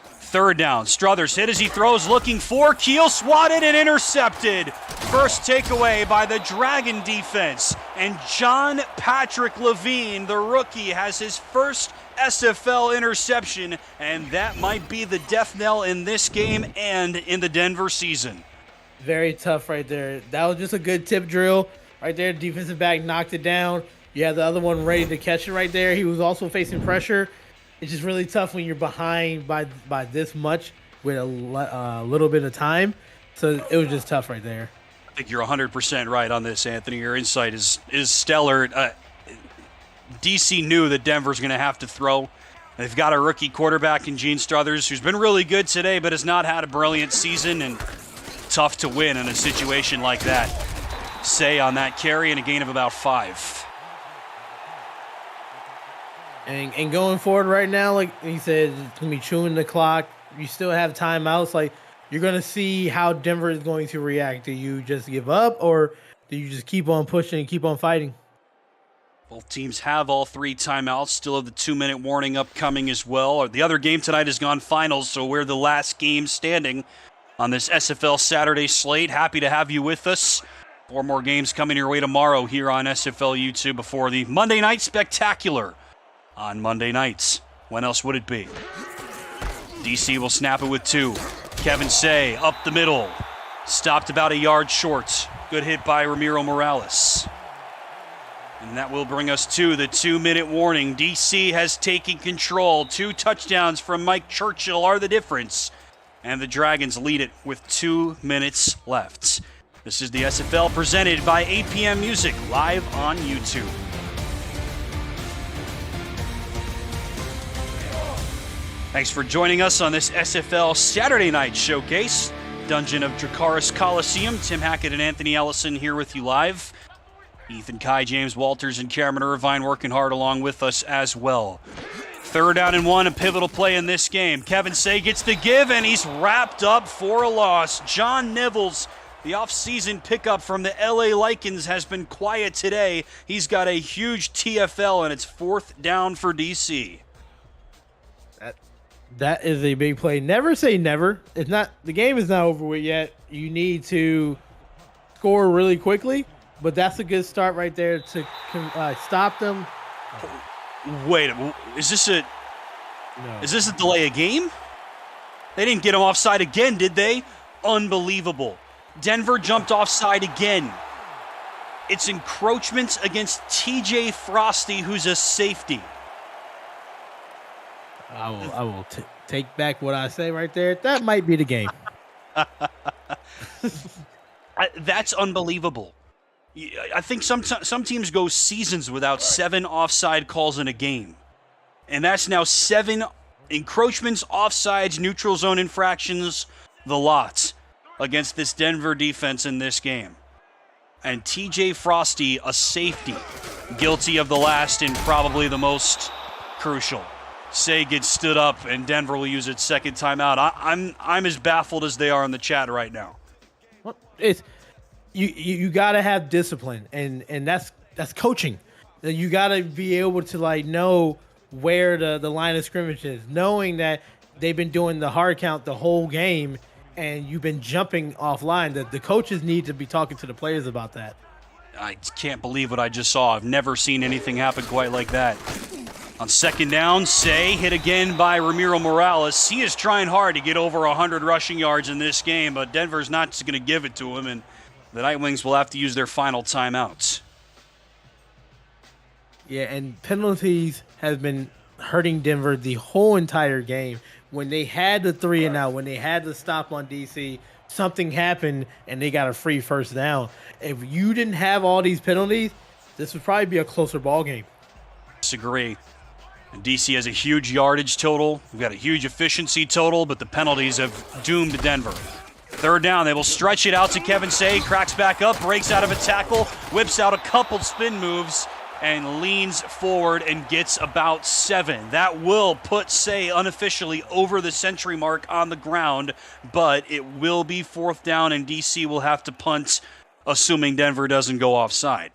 Third down. Struthers hit as he throws, looking for Keel, swatted and intercepted. First takeaway by the Dragon defense. And John Patrick Levine, the rookie, has his first SFL interception, and that might be the death knell in this game and in the Denver season. Very tough right there. That was just a good tip drill right there. Defensive back knocked it down. You have the other one ready to catch it right there. He was also facing pressure. It's just really tough when you're behind by this much with a little bit of time. So it was just tough right there. I think you're 100% right on this, Anthony. Your insight is stellar. DC knew that Denver's going to have to throw. They've got a rookie quarterback in Gene Struthers, who's been really good today, but has not had a brilliant season, and tough to win in a situation like that. Say on that carry and a gain of about 5. And going forward right now, like he said, it's going to be chewing the clock. You still have timeouts. Like, you're going to see how Denver is going to react. Do you just give up, or do you just keep on pushing and keep on fighting? Both teams have all 3 timeouts. Still have the 2-minute warning upcoming as well. The other game tonight has gone finals, so we're the last game standing on this SFL Saturday slate. Happy to have you with us. 4 more games coming your way tomorrow here on SFL YouTube before the Monday Night Spectacular on Monday nights. When else would it be? DC will snap it with 2. Kevin Say up the middle. Stopped about a yard short. Good hit by Ramiro Morales. And that will bring us to the 2-minute warning. DC has taken control. 2 touchdowns from Mike Churchill are the difference. And the Dragons lead it with 2 minutes left. This is the SFL presented by APM Music, live on YouTube. Thanks for joining us on this SFL Saturday Night Showcase. Dungeon of Dracarys Coliseum. Tim Hackett and Anthony Ellison here with you live. Ethan Kai, James Walters, and Cameron Irvine working hard along with us as well. 3rd down and 1, a pivotal play in this game. Kevin Say gets the give, and he's wrapped up for a loss. John Nivels, the off-season pickup from the LA Lycans, has been quiet today. He's got a huge TFL, and it's 4th down for DC. That is a big play. Never say never. It's not. The game is not over with yet. You need to score really quickly, but that's a good start right there to stop them. Wait, is this a delay of game? They didn't get him offside again, did they? Unbelievable. Denver jumped offside again. It's encroachments against TJ Frosty, who's a safety. I will take back what I say right there. That might be the game. That's unbelievable. I think some teams go seasons without 7 offside calls in a game. And that's now 7 encroachments, offsides, neutral zone infractions, the lot against this Denver defense in this game. And TJ Frosty, a safety, guilty of the last and probably the most crucial. Say gets stood up, and Denver will use its 2nd timeout. I'm as baffled as they are in the chat right now. Well, it's you got to have discipline, and that's coaching. You got to be able to know where the line of scrimmage is, knowing that they've been doing the hard count the whole game, and you've been jumping offline. The coaches need to be talking to the players about that. I can't believe what I just saw. I've never seen anything happen quite like that. On second down, Say hit again by Ramiro Morales. He is trying hard to get over 100 rushing yards in this game, but Denver's not just going to give it to him, and the Night Wings will have to use their final timeouts. Yeah, and penalties have been hurting Denver the whole entire game. When they had the 3-and-out, when they had the stop on DC, something happened and they got a free first down. If you didn't have all these penalties, this would probably be a closer ball game. Disagree. And DC has a huge yardage total. We've got a huge efficiency total, but the penalties have doomed Denver. Third down, they will stretch it out to Kevin Say, cracks back up, breaks out of a tackle, whips out a couple spin moves, and leans forward and gets about 7. That will put Say unofficially over the century mark on the ground, but it will be fourth down, and DC will have to punt, assuming Denver doesn't go offside.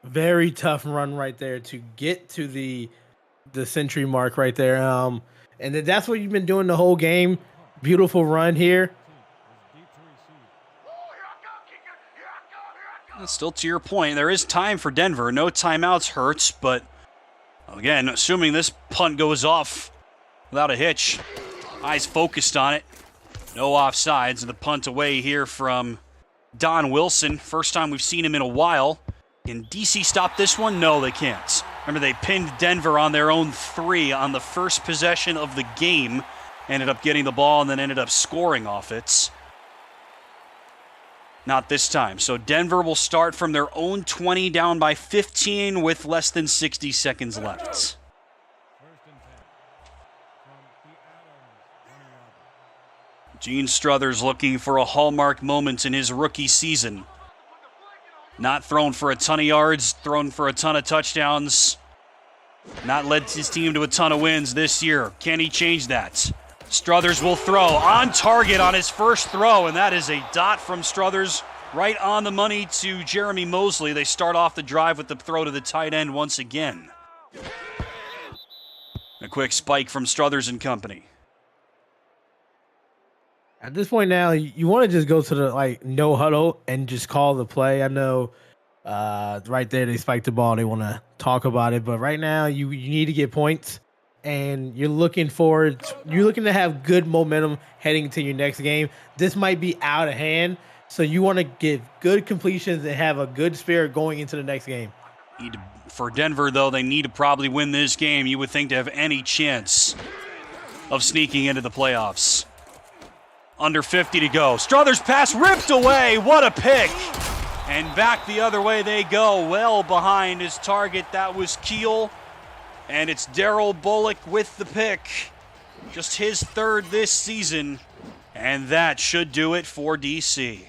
Very tough run right there to get to the century mark right there. And that's what you've been doing the whole game. Beautiful run here. Still to your point, there is time for Denver. No timeouts hurts, but again, assuming this punt goes off without a hitch, eyes focused on it. No offsides, and the punt away here from Don Wilson. First time we've seen him in a while. Can DC stop this one? No, they can't. Remember, they pinned Denver on their own 3 on the first possession of the game. Ended up getting the ball and then ended up scoring off it. Not this time. So Denver will start from their own 20, down by 15 with less than 60 seconds left. Gene Struthers looking for a hallmark moment in his rookie season. Not thrown for a ton of yards, thrown for a ton of touchdowns. Not led his team to a ton of wins this year. Can he change that? Struthers will throw on target on his first throw, and that is a dot from Struthers right on the money to Jeremy Mosley. They start off the drive with the throw to the tight end once again. A quick spike from Struthers and company. At this point now, you want to just go to the no huddle and just call the play. I know right there they spiked the ball. They want to talk about it, but right now you need to get points. And you're looking to have good momentum heading to your next game. This might be out of hand, so you want to get good completions and have a good spirit going into the next game. For Denver, though, they need to probably win this game, you would think, to have any chance of sneaking into the playoffs. Under 50 to go. Struthers pass ripped away. What a pick. And back the other way they go, well behind his target. That was Keel. And it's Darrell Bullock with the pick. Just his 3rd this season. And that should do it for DC.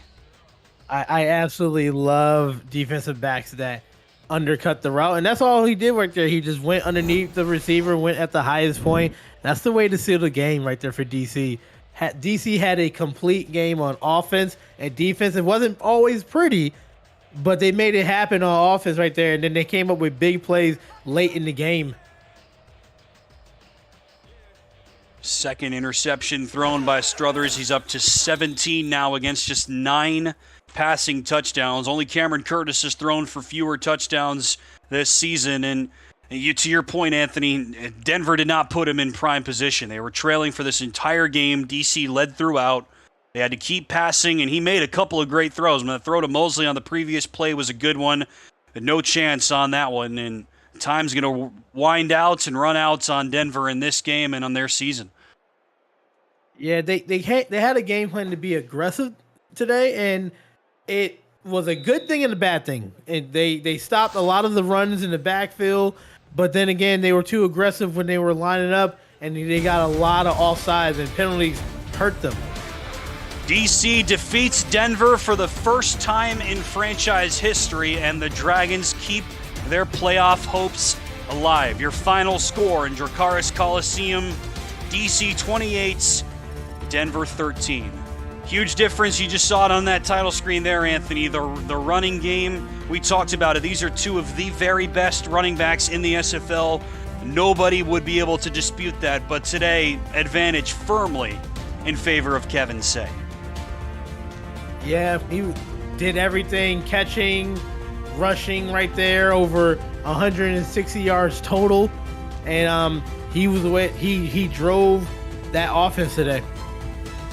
I absolutely love defensive backs that undercut the route. And that's all he did right there. He just went underneath the receiver, went at the highest point. That's the way to seal the game right there for DC. DC had a complete game on offense and defense. It wasn't always pretty, but they made it happen on offense right there. And then they came up with big plays late in the game. Second interception thrown by Struthers. He's up to 17 now against just 9 passing touchdowns. Only Cameron Curtis has thrown for fewer touchdowns this season. And to your point, Anthony, Denver did not put him in prime position. They were trailing for this entire game. DC led throughout. They had to keep passing, and he made a couple of great throws. The throw to Mosley on the previous play was a good one. But no chance on that one. And time's going to wind out and run out on Denver in this game and on their season. Yeah, they had a game plan to be aggressive today, and it was a good thing and a bad thing. They stopped a lot of the runs in the backfield, but then again, they were too aggressive when they were lining up, and they got a lot of offsides, and penalties hurt them. DC defeats Denver for the first time in franchise history, and the Dragons keep their playoff hopes alive. Your final score in Dracarys Coliseum, DC 28, Denver 13. Huge difference. You just saw it on that title screen there, Anthony. The running game, we talked about it. These are 2 of the very best running backs in the SFL. Nobody would be able to dispute that, but today, advantage firmly in favor of Kevin Say. Yeah, he did everything, catching, rushing right there, over 160 yards total, and he was the way he drove that offense today.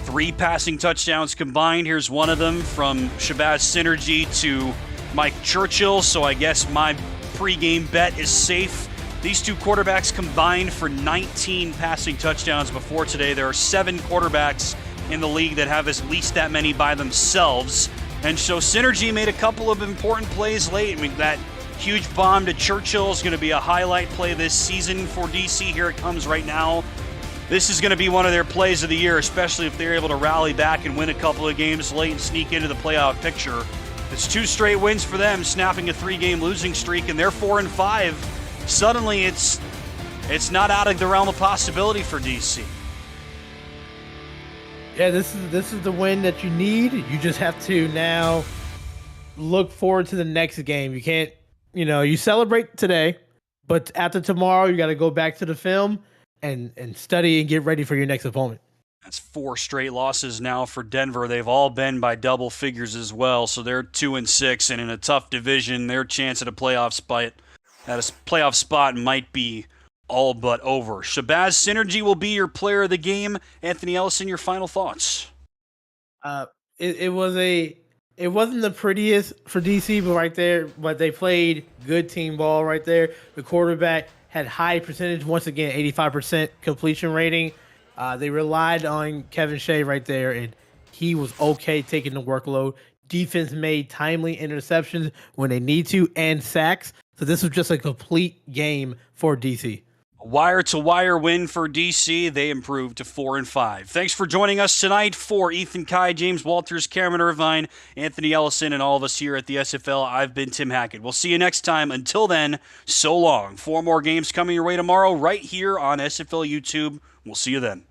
3 passing touchdowns combined. Here's one of them from Shabazz Synergy to Mike Churchill, so I guess my pregame bet is safe. These 2 quarterbacks combined for 19 passing touchdowns before today. There are 7 quarterbacks in the league that have at least that many by themselves. And so Synergy made a couple of important plays late. I mean, that huge bomb to Churchill is going to be a highlight play this season for DC. Here it comes right now. This is going to be one of their plays of the year, especially if they're able to rally back and win a couple of games late and sneak into the playoff picture. It's 2 straight wins for them, snapping a 3-game losing streak, and they're 4-5. Suddenly, it's not out of the realm of possibility for DC. Yeah, this is the win that you need. You just have to now look forward to the next game. You can't, you celebrate today, but after tomorrow, you got to go back to the film and study and get ready for your next opponent. That's 4 straight losses now for Denver. They've all been by double figures as well, so they're 2-6, and in a tough division, their chance at a playoff spot might be all but over. Shabazz Synergy will be your player of the game. Anthony Ellison, your final thoughts? It wasn't the prettiest for DC, but they played good team ball right there. The quarterback had high percentage, once again, 85% completion rating. They relied on Kevin Shea right there, and he was okay taking the workload. Defense made timely interceptions when they need to and sacks. So this was just a complete game for DC. Wire-to-wire win for DC. They improved to 4-5. Thanks for joining us tonight. For Ethan Kai, James Walters, Cameron Irvine, Anthony Ellison, and all of us here at the SFL, I've been Tim Hackett. We'll see you next time. Until then, so long. 4 more games coming your way tomorrow right here on SFL YouTube. We'll see you then.